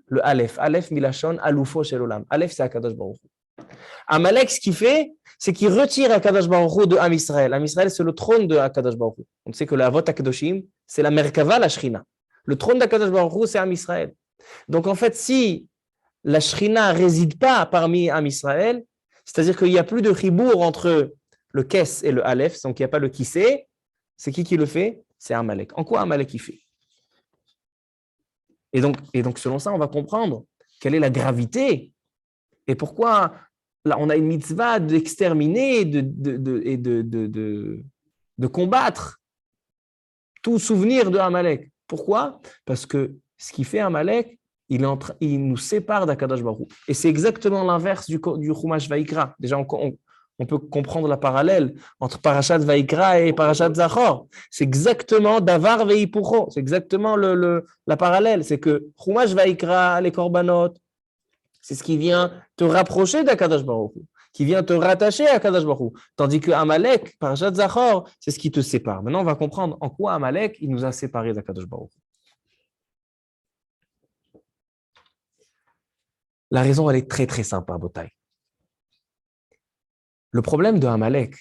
Le Aleph. Aleph milachon aloufo shel olam. Aleph, c'est Akadosh Baruch Hu. Amalek, ce qu'il fait, c'est qu'il retire Akadosh Baruch Hu de Am Israël. Am Israël, c'est le trône de Akadosh Baruch Hu. On sait que la Avot HaKadoshim, c'est la Merkava, la Shrina. Le trône d'Akadosh Baruch Hu, c'est Am Israël. Donc, en fait, si la Shrina ne réside pas parmi Am Israël, c'est-à-dire qu'il n'y a plus de chibour entre le Kes et le Aleph, donc il n'y a pas le Kissé, c'est qui le fait? C'est Amalek. En quoi Amalek il fait? Et donc, selon ça, on va comprendre quelle est la gravité et pourquoi là, on a une mitzvah d'exterminer et de combattre tout souvenir de Amalek. Pourquoi? Parce que ce qui fait Amalek, il nous sépare d'Akadosh Baruch Hu. Et c'est exactement l'inverse du Chumash Vaikra. Déjà, on peut comprendre la parallèle entre Parashat Vaikra et Parashat Zachor. C'est exactement Davar Veipucho. C'est exactement la parallèle. C'est que Chumash Vaikra, les Korbanot, c'est ce qui vient te rapprocher d'Akadosh Baruch Hu, qui vient te rattacher à Akadosh Baruch Hu. Tandis que Amalek, Parashat Zachor, c'est ce qui te sépare. Maintenant, on va comprendre en quoi Amalek, il nous a séparés d'Akadosh Baruch Hu. La raison, elle est très, très simple, Rabotai. Le problème de Amalek,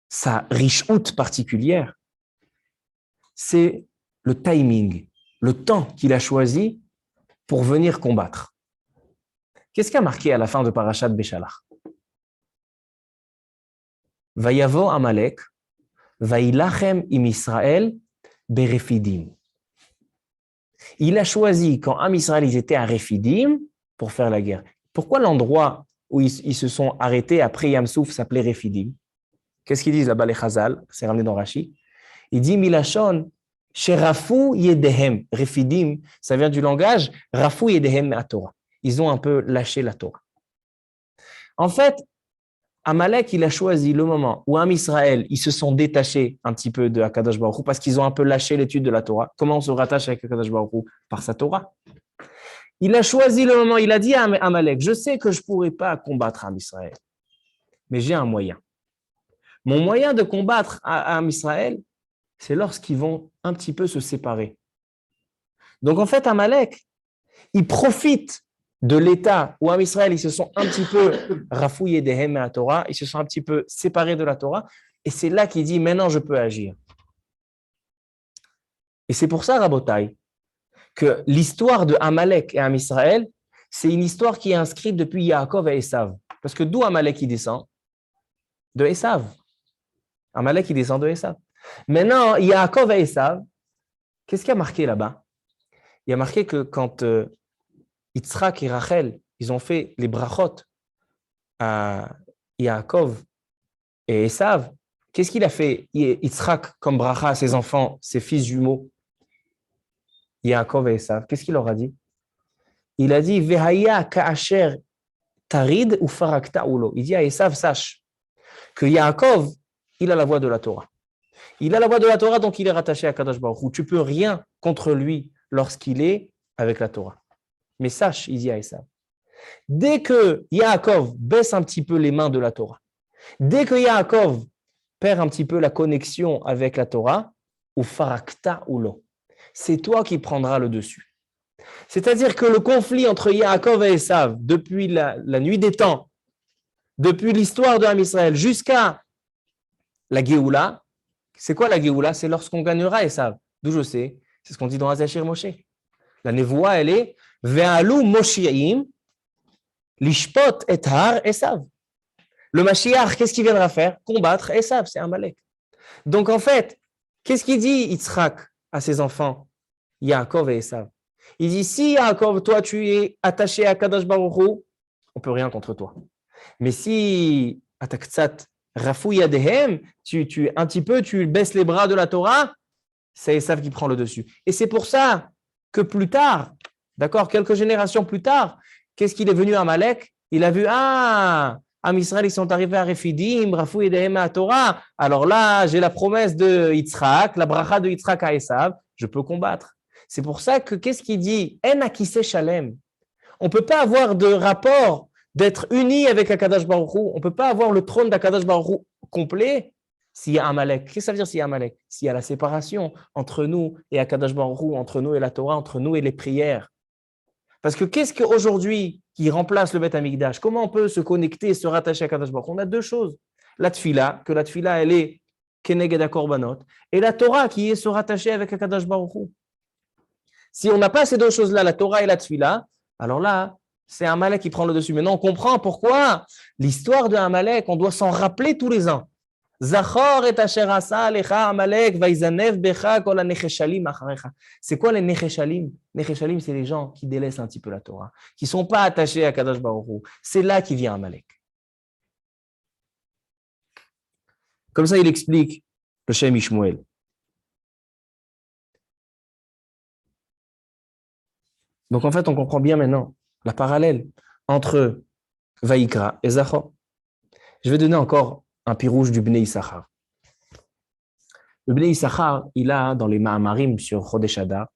sa richoute particulière, c'est le timing, le temps qu'il a choisi pour venir combattre. Qu'est-ce qu'il y a marqué à la fin de Parashat Beshalach? Vayavo Amalek, vailachem im Israël berefidim. Il a choisi quand Am Israël ils étaient à Refidim pour faire la guerre. Pourquoi l'endroit où ils se sont arrêtés après Yam Souf s'appelait Refidim? Qu'est-ce qu'ils disent là-bas les Chazal? C'est ramené dans Rashi. Il dit Milachon, Sherafu Yedehem. Refidim, ça vient du langage Rafu Yedehem à Torah. Ils ont un peu lâché la Torah. En fait, Amalek, il a choisi le moment où Am Israël, ils se sont détachés un petit peu de Akadosh Baruch Hu parce qu'ils ont un peu lâché l'étude de la Torah. Comment on se rattache avec Akadosh Baruch Hu? Par sa Torah. Il a choisi le moment, il a dit à Amalek, je sais que je ne pourrai pas combattre Am Israël, mais j'ai un moyen. Mon moyen de combattre Am Israël, c'est lorsqu'ils vont un petit peu se séparer. Donc en fait, Amalek, il profite de l'état où Am Israël, ils se sont un petit peu rafouillés des Hem et la Torah, ils se sont un petit peu séparés de la Torah, et c'est là qu'il dit, maintenant je peux agir. Et c'est pour ça, Rabotai, que l'histoire de Amalek et Am Israël, c'est une histoire qui est inscrite depuis Yaakov et Esav. Parce que d'où Amalek il descend? De Esav. Amalek il descend de Esav. Maintenant, Yaakov et Esav, qu'est-ce qu'il y a marqué là-bas? Il y a marqué que quand Yitzhak et Rachel, ils ont fait les brachot à Yaakov et Esav, qu'est-ce qu'il a fait Yitzhak comme bracha à ses enfants, ses fils jumeaux, Yaakov et Esav? Qu'est-ce qu'il leur a dit? Il a dit Vehaya ka'asher tarid ou farakta ulo. Il dit à Esav, sache que Yaakov, il a la voix de la Torah. Il a la voix de la Torah, donc il est rattaché à Kadosh Baruch Hu. Tu peux rien contre lui lorsqu'il est avec la Torah. Mais sache, il dit à Esav, dès que Yaakov baisse un petit peu les mains de la Torah, dès que Yaakov perd un petit peu la connexion avec la Torah, ou farakta ulo, c'est toi qui prendras le dessus. C'est-à-dire que le conflit entre Yaakov et Esav, depuis la nuit des temps, depuis l'histoire de Am Israël jusqu'à la Géoula, c'est quoi la Géoula? C'est lorsqu'on gagnera Esav. D'où je sais, c'est ce qu'on dit dans Azachir Moshe. La névoie, elle est Ve'alu Moshi'im lishpot et har Esav. Le Mashiach, qu'est-ce qu'il viendra faire? Combattre Esav, c'est Amalek. Donc en fait, qu'est-ce qu'il dit Yitzhak à ses enfants, Yaakov et Esav? Il dit, si Yaakov, toi tu es attaché à Kadosh Baruch Hu, on ne peut rien contre toi. Mais si Ataktsat Rafou Yadehem, un petit peu, tu baisses les bras de la Torah, c'est Esav qui prend le dessus. Et c'est pour ça que plus tard, d'accord, quelques générations plus tard, qu'est-ce qu'il est venu à Amalek? Il a vu, Am Israël, ils sont arrivés à Refidim, Rafou Yadehem à Torah. Alors là, j'ai la promesse de Yitzhak, la bracha de Yitzhak à Esav, je peux combattre. C'est pour ça que, qu'est-ce qu'il dit? En akise shalem. On ne peut pas avoir de rapport d'être uni avec Akadosh Baruch Hu. On ne peut pas avoir le trône d'Akadosh Baruch Hu complet s'il y a Amalek. Qu'est-ce que ça veut dire s'il y a Amalek? S'il y a la séparation entre nous et Akadosh Baruch Hu, entre nous et la Torah, entre nous et les prières. Parce que qu'est-ce qu'aujourd'hui qui remplace le Beth Amikdash? Comment on peut se connecter et se rattacher à Akadosh Baruch Hu? On a deux choses. La Tfila, que la Tfila, elle est Keneged HaKorbanot, et la Torah qui est se rattacher avec Akadosh Baruch Hu. Si on n'a pas ces deux choses-là, la Torah et la Tfila, alors là, c'est Amalek qui prend le dessus. Maintenant, on comprend pourquoi l'histoire de Amalek, on doit s'en rappeler tous les ans. Zachor et asher asa alecha Amalek vaizanev becha kol hanecheshalim acharecha. C'est quoi les necheshalim? Necheshalim, c'est les gens qui délaissent un petit peu la Torah, qui ne sont pas attachés à Kadosh Baruch Hu. C'est là qui vient Amalek. Comme ça, il explique le Shem Ishmuel. Donc, en fait, on comprend bien maintenant la parallèle entre Vaïkra et Zachor. Je vais donner encore un pirouge du Bnei Issachar. Le Bnei Issachar, il a dans les Ma'amarim sur Chodesh Adar,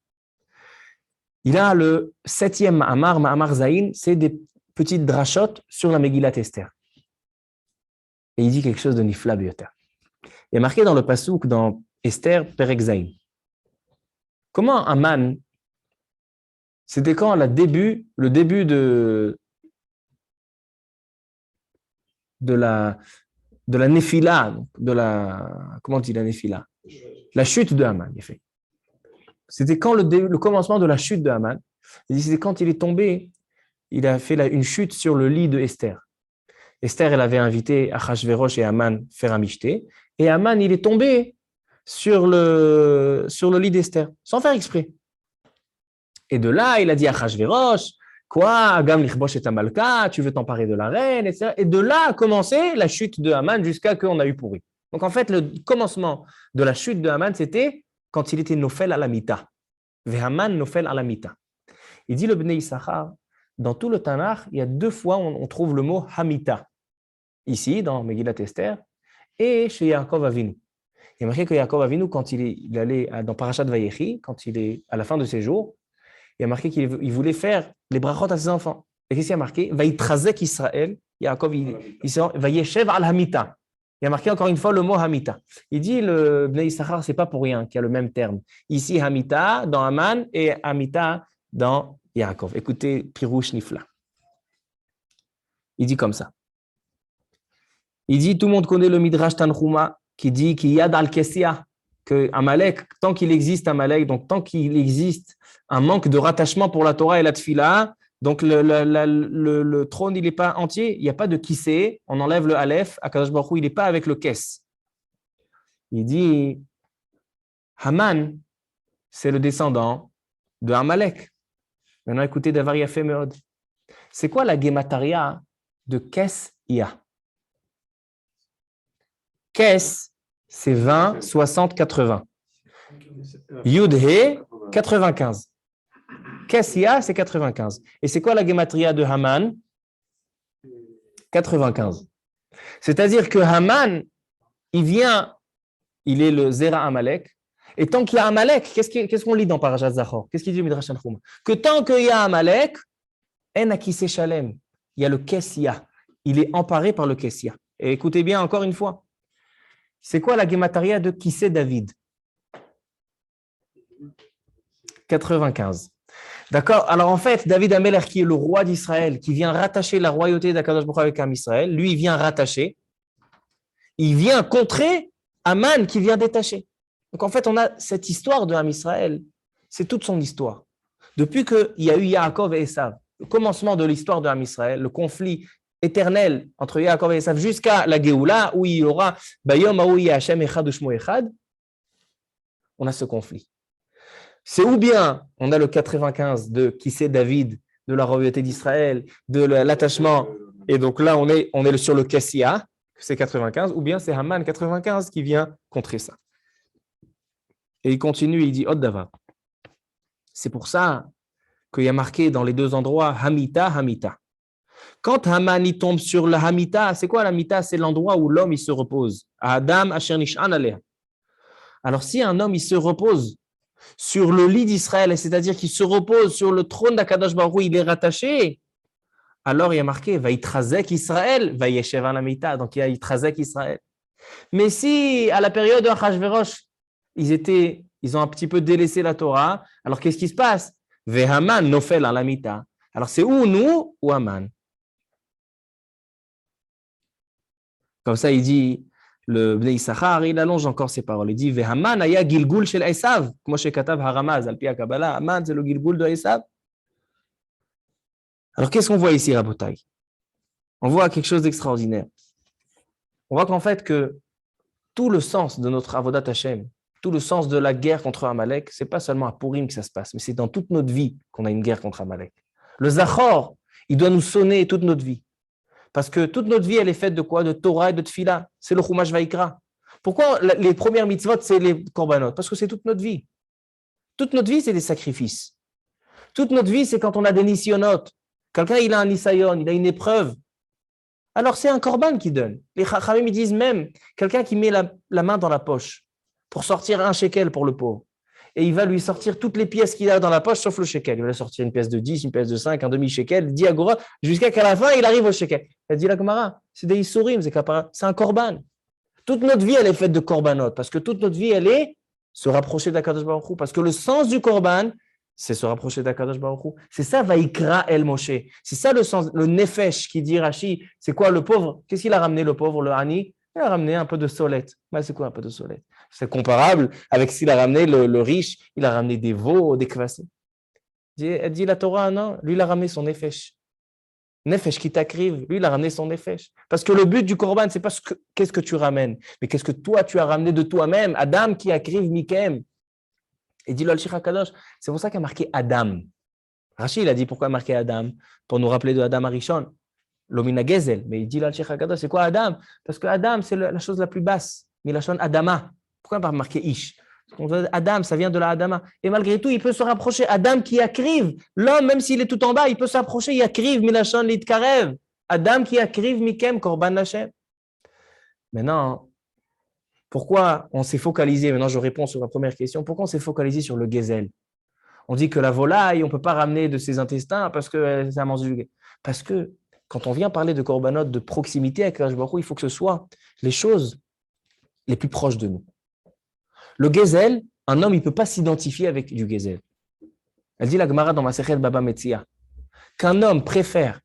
il a le 7e Ma'amar, Ma'amar Zayin, c'est des petites drachotes sur la Megillat Esther. Et il dit quelque chose de nifla bioter. Il est marqué dans le Passouk, dans Esther, Perek Zayin. Comment Aman, c'était quand le début de la Néphila, comment on dit la Néphila? La chute de Haman, il fait. C'était quand le commencement de la chute de Haman. C'est quand il est tombé, il a fait une chute sur le lit de Esther. Esther, elle avait invité Achashverosh et Haman faire un michté, et Haman, il est tombé sur le lit d'Esther, sans faire exprès. Et de là, il a dit à Achashverosh, quoi, Agam lichbosh et Amalka, tu veux t'emparer de la reine, etc. Et de là a commencé la chute de Haman jusqu'à qu'on a eu pourri. Donc en fait, le commencement de la chute de Haman, c'était quand il était nofel à la mita. Vehaman nofel à la mita. Il dit le Bnei Issachar, dans tout le Tanakh, il y a 2 fois où on trouve le mot hamita. Ici, dans Megillat Esther, et chez Yaakov Avinu. Il est marqué que Yaakov Avinu, quand il allait dans Parashat Vayechi, quand il est à la fin de ses jours, il a marqué qu'il voulait faire les brachot à ses enfants. Et qu'est-ce qu'il a marqué? Vaïtrazek Israël, Yaakov, Vayeshev al Hamita. Il a marqué encore une fois le mot Hamita. Il dit, le Bnei Issachar, ce n'est pas pour rien qu'il y a le même terme. Ici, Hamita dans Haman et Hamita dans Yaakov. Écoutez, Pirouche Nifla. Il dit comme ça. Il dit, tout le monde connaît le Midrash Tanchuma qui dit qu'il y a dans le Kessia, que Amalek, tant qu'il existe Amalek, donc tant qu'il existe un manque de rattachement pour la Torah et la Tfila, donc le trône, il n'est pas entier, il n'y a pas de kissé, on enlève le Aleph, Akadosh Baruch Hu, il n'est pas avec le Kes. Il dit, Haman, c'est le descendant de Amalek. Maintenant, écoutez, Davar Yafé Meod. C'est quoi la Gemataria de Kes-Ia? Kes, c'est 20, 60, 80. Yud-He, 95. Kessia, c'est 95. Et c'est quoi la Gematria de Haman? 95. C'est-à-dire que Haman, il est le Zera Amalek. Et tant qu'il y a Amalek, qu'est-ce qu'on lit dans Parashat Zachor? Qu'est-ce qu'il dit Midrash Tanchuma? Que tant qu'il y a Amalek, En Akise Shalem, il y a le Kessia. Il est emparé par le Kessia. Et écoutez bien encore une fois. C'est quoi la Gemataria de Kissé David? 95. D'accord? Alors en fait, David Ameler, qui est le roi d'Israël, qui vient rattacher la royauté d'Akadosh Baruch Hu avec Am Israël, lui, il vient rattacher. Il vient contrer Aman qui vient détacher. Donc en fait, on a cette histoire de Am Israël. C'est toute son histoire. Depuis qu'il y a eu Yaakov et Esav, le commencement de l'histoire de Am Israël, le conflit éternel entre Yaakov et Esav jusqu'à la Géoula, où il y aura Bayom Haou Hashem Echad Ushmo Echad, on a ce conflit. C'est ou bien on a le 95 de qui c'est David, de la royauté d'Israël, de l'attachement, et donc là on est sur le Kessia, que c'est 95, ou bien c'est Haman 95 qui vient contrer ça. Et il continue, il dit, Oddava. C'est pour ça qu'il y a marqué dans les deux endroits Hamita, Hamita. Quand Haman il tombe sur le Hamita, c'est quoi l'Hamita? C'est l'endroit où l'homme il se repose. Adam Asher Nish'an Aleh. Alors si un homme il se repose sur le lit d'Israël, c'est-à-dire qu'il se repose sur le trône d'Akadosh Baruch Hu, il est rattaché, alors il y a marqué Vaïtrazek Israël, Vaïeshev Hamita. Donc il y a Vaïtrazek Israël. Mais si à la période de Achashverosh, ils ont un petit peu délaissé la Torah, alors qu'est-ce qui se passe? Vehaman nofel alamita. Alors c'est ou nous ou Haman. Comme ça, il dit, le Bnei Issachar, il allonge encore ses paroles. Il dit, Vehaman aya gilgul shel Esav, comme chez Katav Haramaz, al pi Kabbalah, Haman, c'est le gilgul de Esav. Alors qu'est-ce qu'on voit ici, Rabotai? On voit quelque chose d'extraordinaire. On voit qu'en fait, que tout le sens de notre Avodat Hashem, tout le sens de la guerre contre Amalek, ce n'est pas seulement à Purim que ça se passe, mais c'est dans toute notre vie qu'on a une guerre contre Amalek. Le Zachor, il doit nous sonner toute notre vie. Parce que toute notre vie, elle est faite de quoi? De Torah et de Tfila. C'est le Chumash Vaikra. Pourquoi les premières mitzvot, c'est les korbanot? Parce que c'est toute notre vie. Toute notre vie, c'est des sacrifices. Toute notre vie, c'est quand on a des nisyonot. Quelqu'un, il a un nisayon, il a une épreuve. Alors, c'est un korban qui donne. Les chachamim, ils disent même, quelqu'un qui met la main dans la poche pour sortir un shekel pour le pauvre. Et il va lui sortir toutes les pièces qu'il a dans la poche, sauf le shekel. Il va lui sortir une pièce de 10, une pièce de 5, un demi-shekel, 10 agora, jusqu'à qu'à la fin, il arrive au shekel. Elle dit la Gemara, c'est des issourim, c'est un korban. Toute notre vie, elle est faite de korbanot, parce que toute notre vie, elle est se rapprocher d'Akadosh Baruch Hu, parce que le sens du korban, c'est se rapprocher d'Akadosh Baruch Hu. C'est ça, Vaikra El Moshe. C'est ça le sens, le nefesh qui dit Rashi. C'est quoi le pauvre? Qu'est-ce qu'il a ramené, le pauvre, le hani? Il a ramené un peu de solette. C'est quoi un peu de solette? C'est comparable avec s'il a ramené le riche, il a ramené des veaux, des kvassés. Elle dit la Torah, non, lui il a ramené son nefesh. Nefesh qui t'acrive, lui il a ramené son nefesh. Parce que le but du korban, c'est pas qu'est-ce que tu ramènes, mais qu'est-ce que toi tu as ramené de toi-même. Adam qui acrive Mikem. Et dit l'Al Shira Kadosh, c'est pour ça qu'il a marqué Adam. Rashi, il a dit pourquoi marquer Adam? Pour nous rappeler de Adam Arishon, l'Omina Gezel. Mais il dit l'Al Shira Kadosh, c'est quoi Adam? Parce que Adam, c'est la chose la plus basse. Milachon Adama. Pourquoi pas marquer Ish? Adam, ça vient de la Adama. Et malgré tout, il peut se rapprocher. Adam qui acrive. L'homme, même s'il est tout en bas, il peut s'approcher. Il acrive, Milachon Litkarev. Adam qui acrive, Mikem, Korban Lachem. Maintenant, pourquoi on s'est focalisé, maintenant je réponds sur la première question, pourquoi on s'est focalisé sur le Gezel? On dit que la volaille, on ne peut pas ramener de ses intestins parce que ça mange du... Parce que quand on vient parler de korbanot, de proximité avec Akadosh Baruch Hu, il faut que ce soit les choses les plus proches de nous. Le Gezel, un homme, il ne peut pas s'identifier avec du Gezel. Elle dit la Gemara dans Masechet Baba Metzia qu'un homme préfère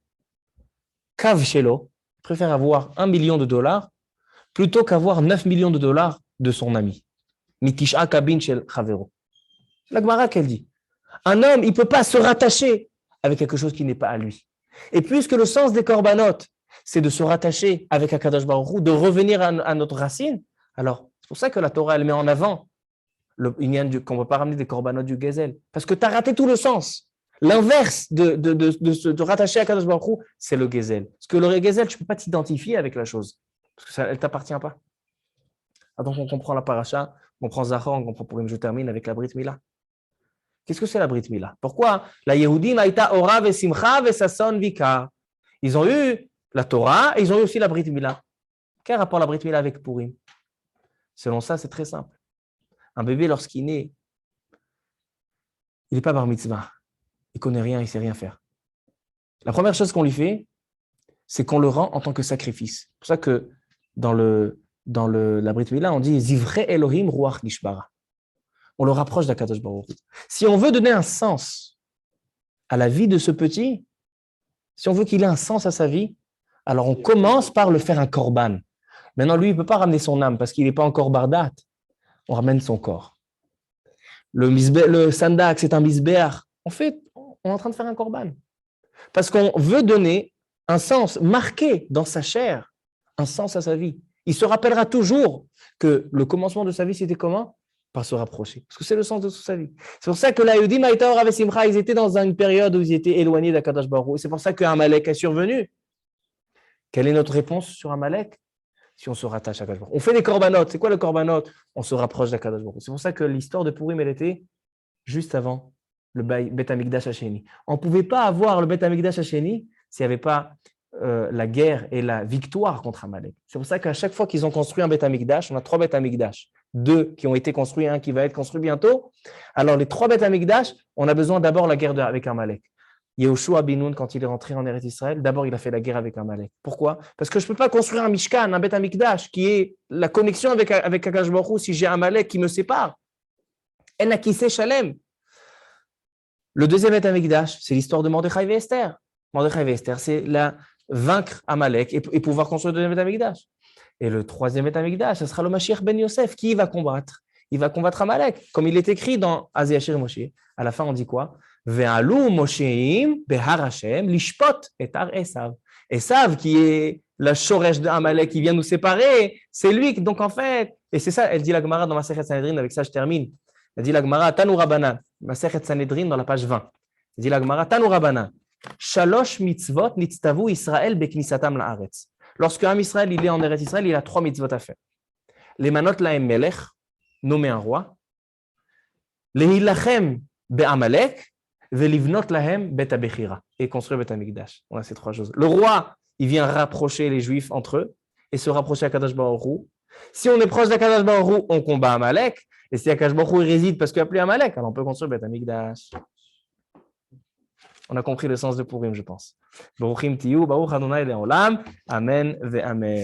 Kav Shelo, préfère avoir $1 million plutôt qu'avoir 9 millions de dollars de son ami. Mitisha kabin shel chavero. La Gemara qu'elle dit, un homme, il ne peut pas se rattacher avec quelque chose qui n'est pas à lui. Et puisque le sens des korbanot, c'est de se rattacher avec Akadosh Baruch Hu, de revenir à notre racine, alors c'est pour ça que la Torah, elle met en avant qu'on ne peut pas ramener des korbanot du Gezel. Parce que tu as raté tout le sens. L'inverse de rattacher à Akadosh Baruch Hu, c'est le Gezel. Parce que le Gezel, tu ne peux pas t'identifier avec la chose. Parce que ça, elle ne t'appartient pas. Donc on comprend la paracha, on comprend Zachor, on comprend Purim. Je termine avec la Brit Mila. Qu'est-ce que c'est la Brit Mila? Pourquoi la Yehudim aïta ora vesimcha vesason vikar? Ils ont eu la Torah et ils ont eu aussi la Brit Mila. Quel rapport la Brit Mila avec Purim? Selon ça, c'est très simple. Un bébé, lorsqu'il naît, il n'est pas bar mitzvah. Il ne connaît rien, il ne sait rien faire. La première chose qu'on lui fait, c'est qu'on le rend en tant que sacrifice. C'est pour ça que dans la Brit Mila, on dit Zivrei Elohim Ruach Nishbara. On le rapproche d'Akadosh Baruch Hu. Si on veut donner un sens à la vie de ce petit, si on veut qu'il ait un sens à sa vie, alors on commence par le faire un korban. Maintenant, lui, il ne peut pas ramener son âme parce qu'il n'est pas encore bardat. On ramène son corps. Le sandak, c'est un misbéach. En fait, on est en train de faire un korban. Parce qu'on veut donner un sens marqué dans sa chair, un sens à sa vie. Il se rappellera toujours que le commencement de sa vie, c'était comment? Par se rapprocher. Parce que c'est le sens de toute sa vie. C'est pour ça que la Yehudim Aïta Ora Vesimcha, ils étaient dans une période où ils étaient éloignés d'Akadosh Baruch Hu. C'est pour ça qu'Amalek est survenu. Quelle est notre réponse sur Amalek? si on se rattache à Kadosh Baruch Hu. On fait des corbanotes. C'est quoi le korbanot? On se rapproche d'Akadosh Baruch Hu. C'est pour ça que l'histoire de Purim, elle était juste avant le Beth Amikdash Hasheni. On ne pouvait pas avoir le Beth Amikdash Hasheni s'il n'y avait pas la guerre et la victoire contre Amalek. C'est pour ça qu'à chaque fois qu'ils ont construit un Beth Amikdash, on a 3 Beth Amikdash, 2 qui ont été construits, un qui va être construit bientôt. Alors les 3 Beth Amikdash, on a besoin d'abord la guerre avec Amalek. Yehoshua bin Nun, quand il est rentré en Eretz Israël, d'abord il a fait la guerre avec Amalek. Pourquoi? Parce que je ne peux pas construire un Mishkan, un Beth Amikdash, qui est la connexion avec Akadosh Baruch Hu si j'ai Amalek qui me sépare. En akise shalem. Le deuxième Beth Amikdash, c'est l'histoire de Mordechai et Esther. Mordechai et Esther, c'est vaincre Amalek et pouvoir construire le deuxième Beth Amikdash. Et le troisième Beth Amikdash, ce sera le Mashiach ben Yosef. Qui va combattre? Il va combattre Amalek, comme il est écrit dans Aziyashir Moshe. À la fin, on dit quoi? Ve'alu Mosheim behar Hashem lishpot etar Esav. Esav, qui est la shoresh d'Amalek, qui vient nous séparer, c'est lui. Donc en fait, et c'est ça, elle dit la Gemara dans Masechet Sanhedrin, avec ça je termine. Elle dit la Gemara, Tanu Rabbanan, Masechet Sanhedrin dans la page 20. Elle dit la Gemara, Tanu Rabbanan, Shalosh mitzvot nitztavu Israël beknisatam la'aretz. Lorsque un Israël il est en Eretz Israël, il a 3 mitzvot à faire. Les manot lahem melech, nommer un roi. Les hilachem be'amalek, velivnot lahem bet abechira, et construire bet amigdash. On a ces 3 choses. Le roi, il vient rapprocher les Juifs entre eux et se rapprocher à Kadosh Baruch Hu. Si on est proche d'Akadosh Baruch Hu, on combat Amalek. Et si Akadosh Baruch Hu réside parce qu'il a appelé Amalek, alors on peut construire Bet Amikdash. On a compris le sens de Purim, je pense. Baruchim tiyu, Baruch Adonai le'olam. Amen ve amen.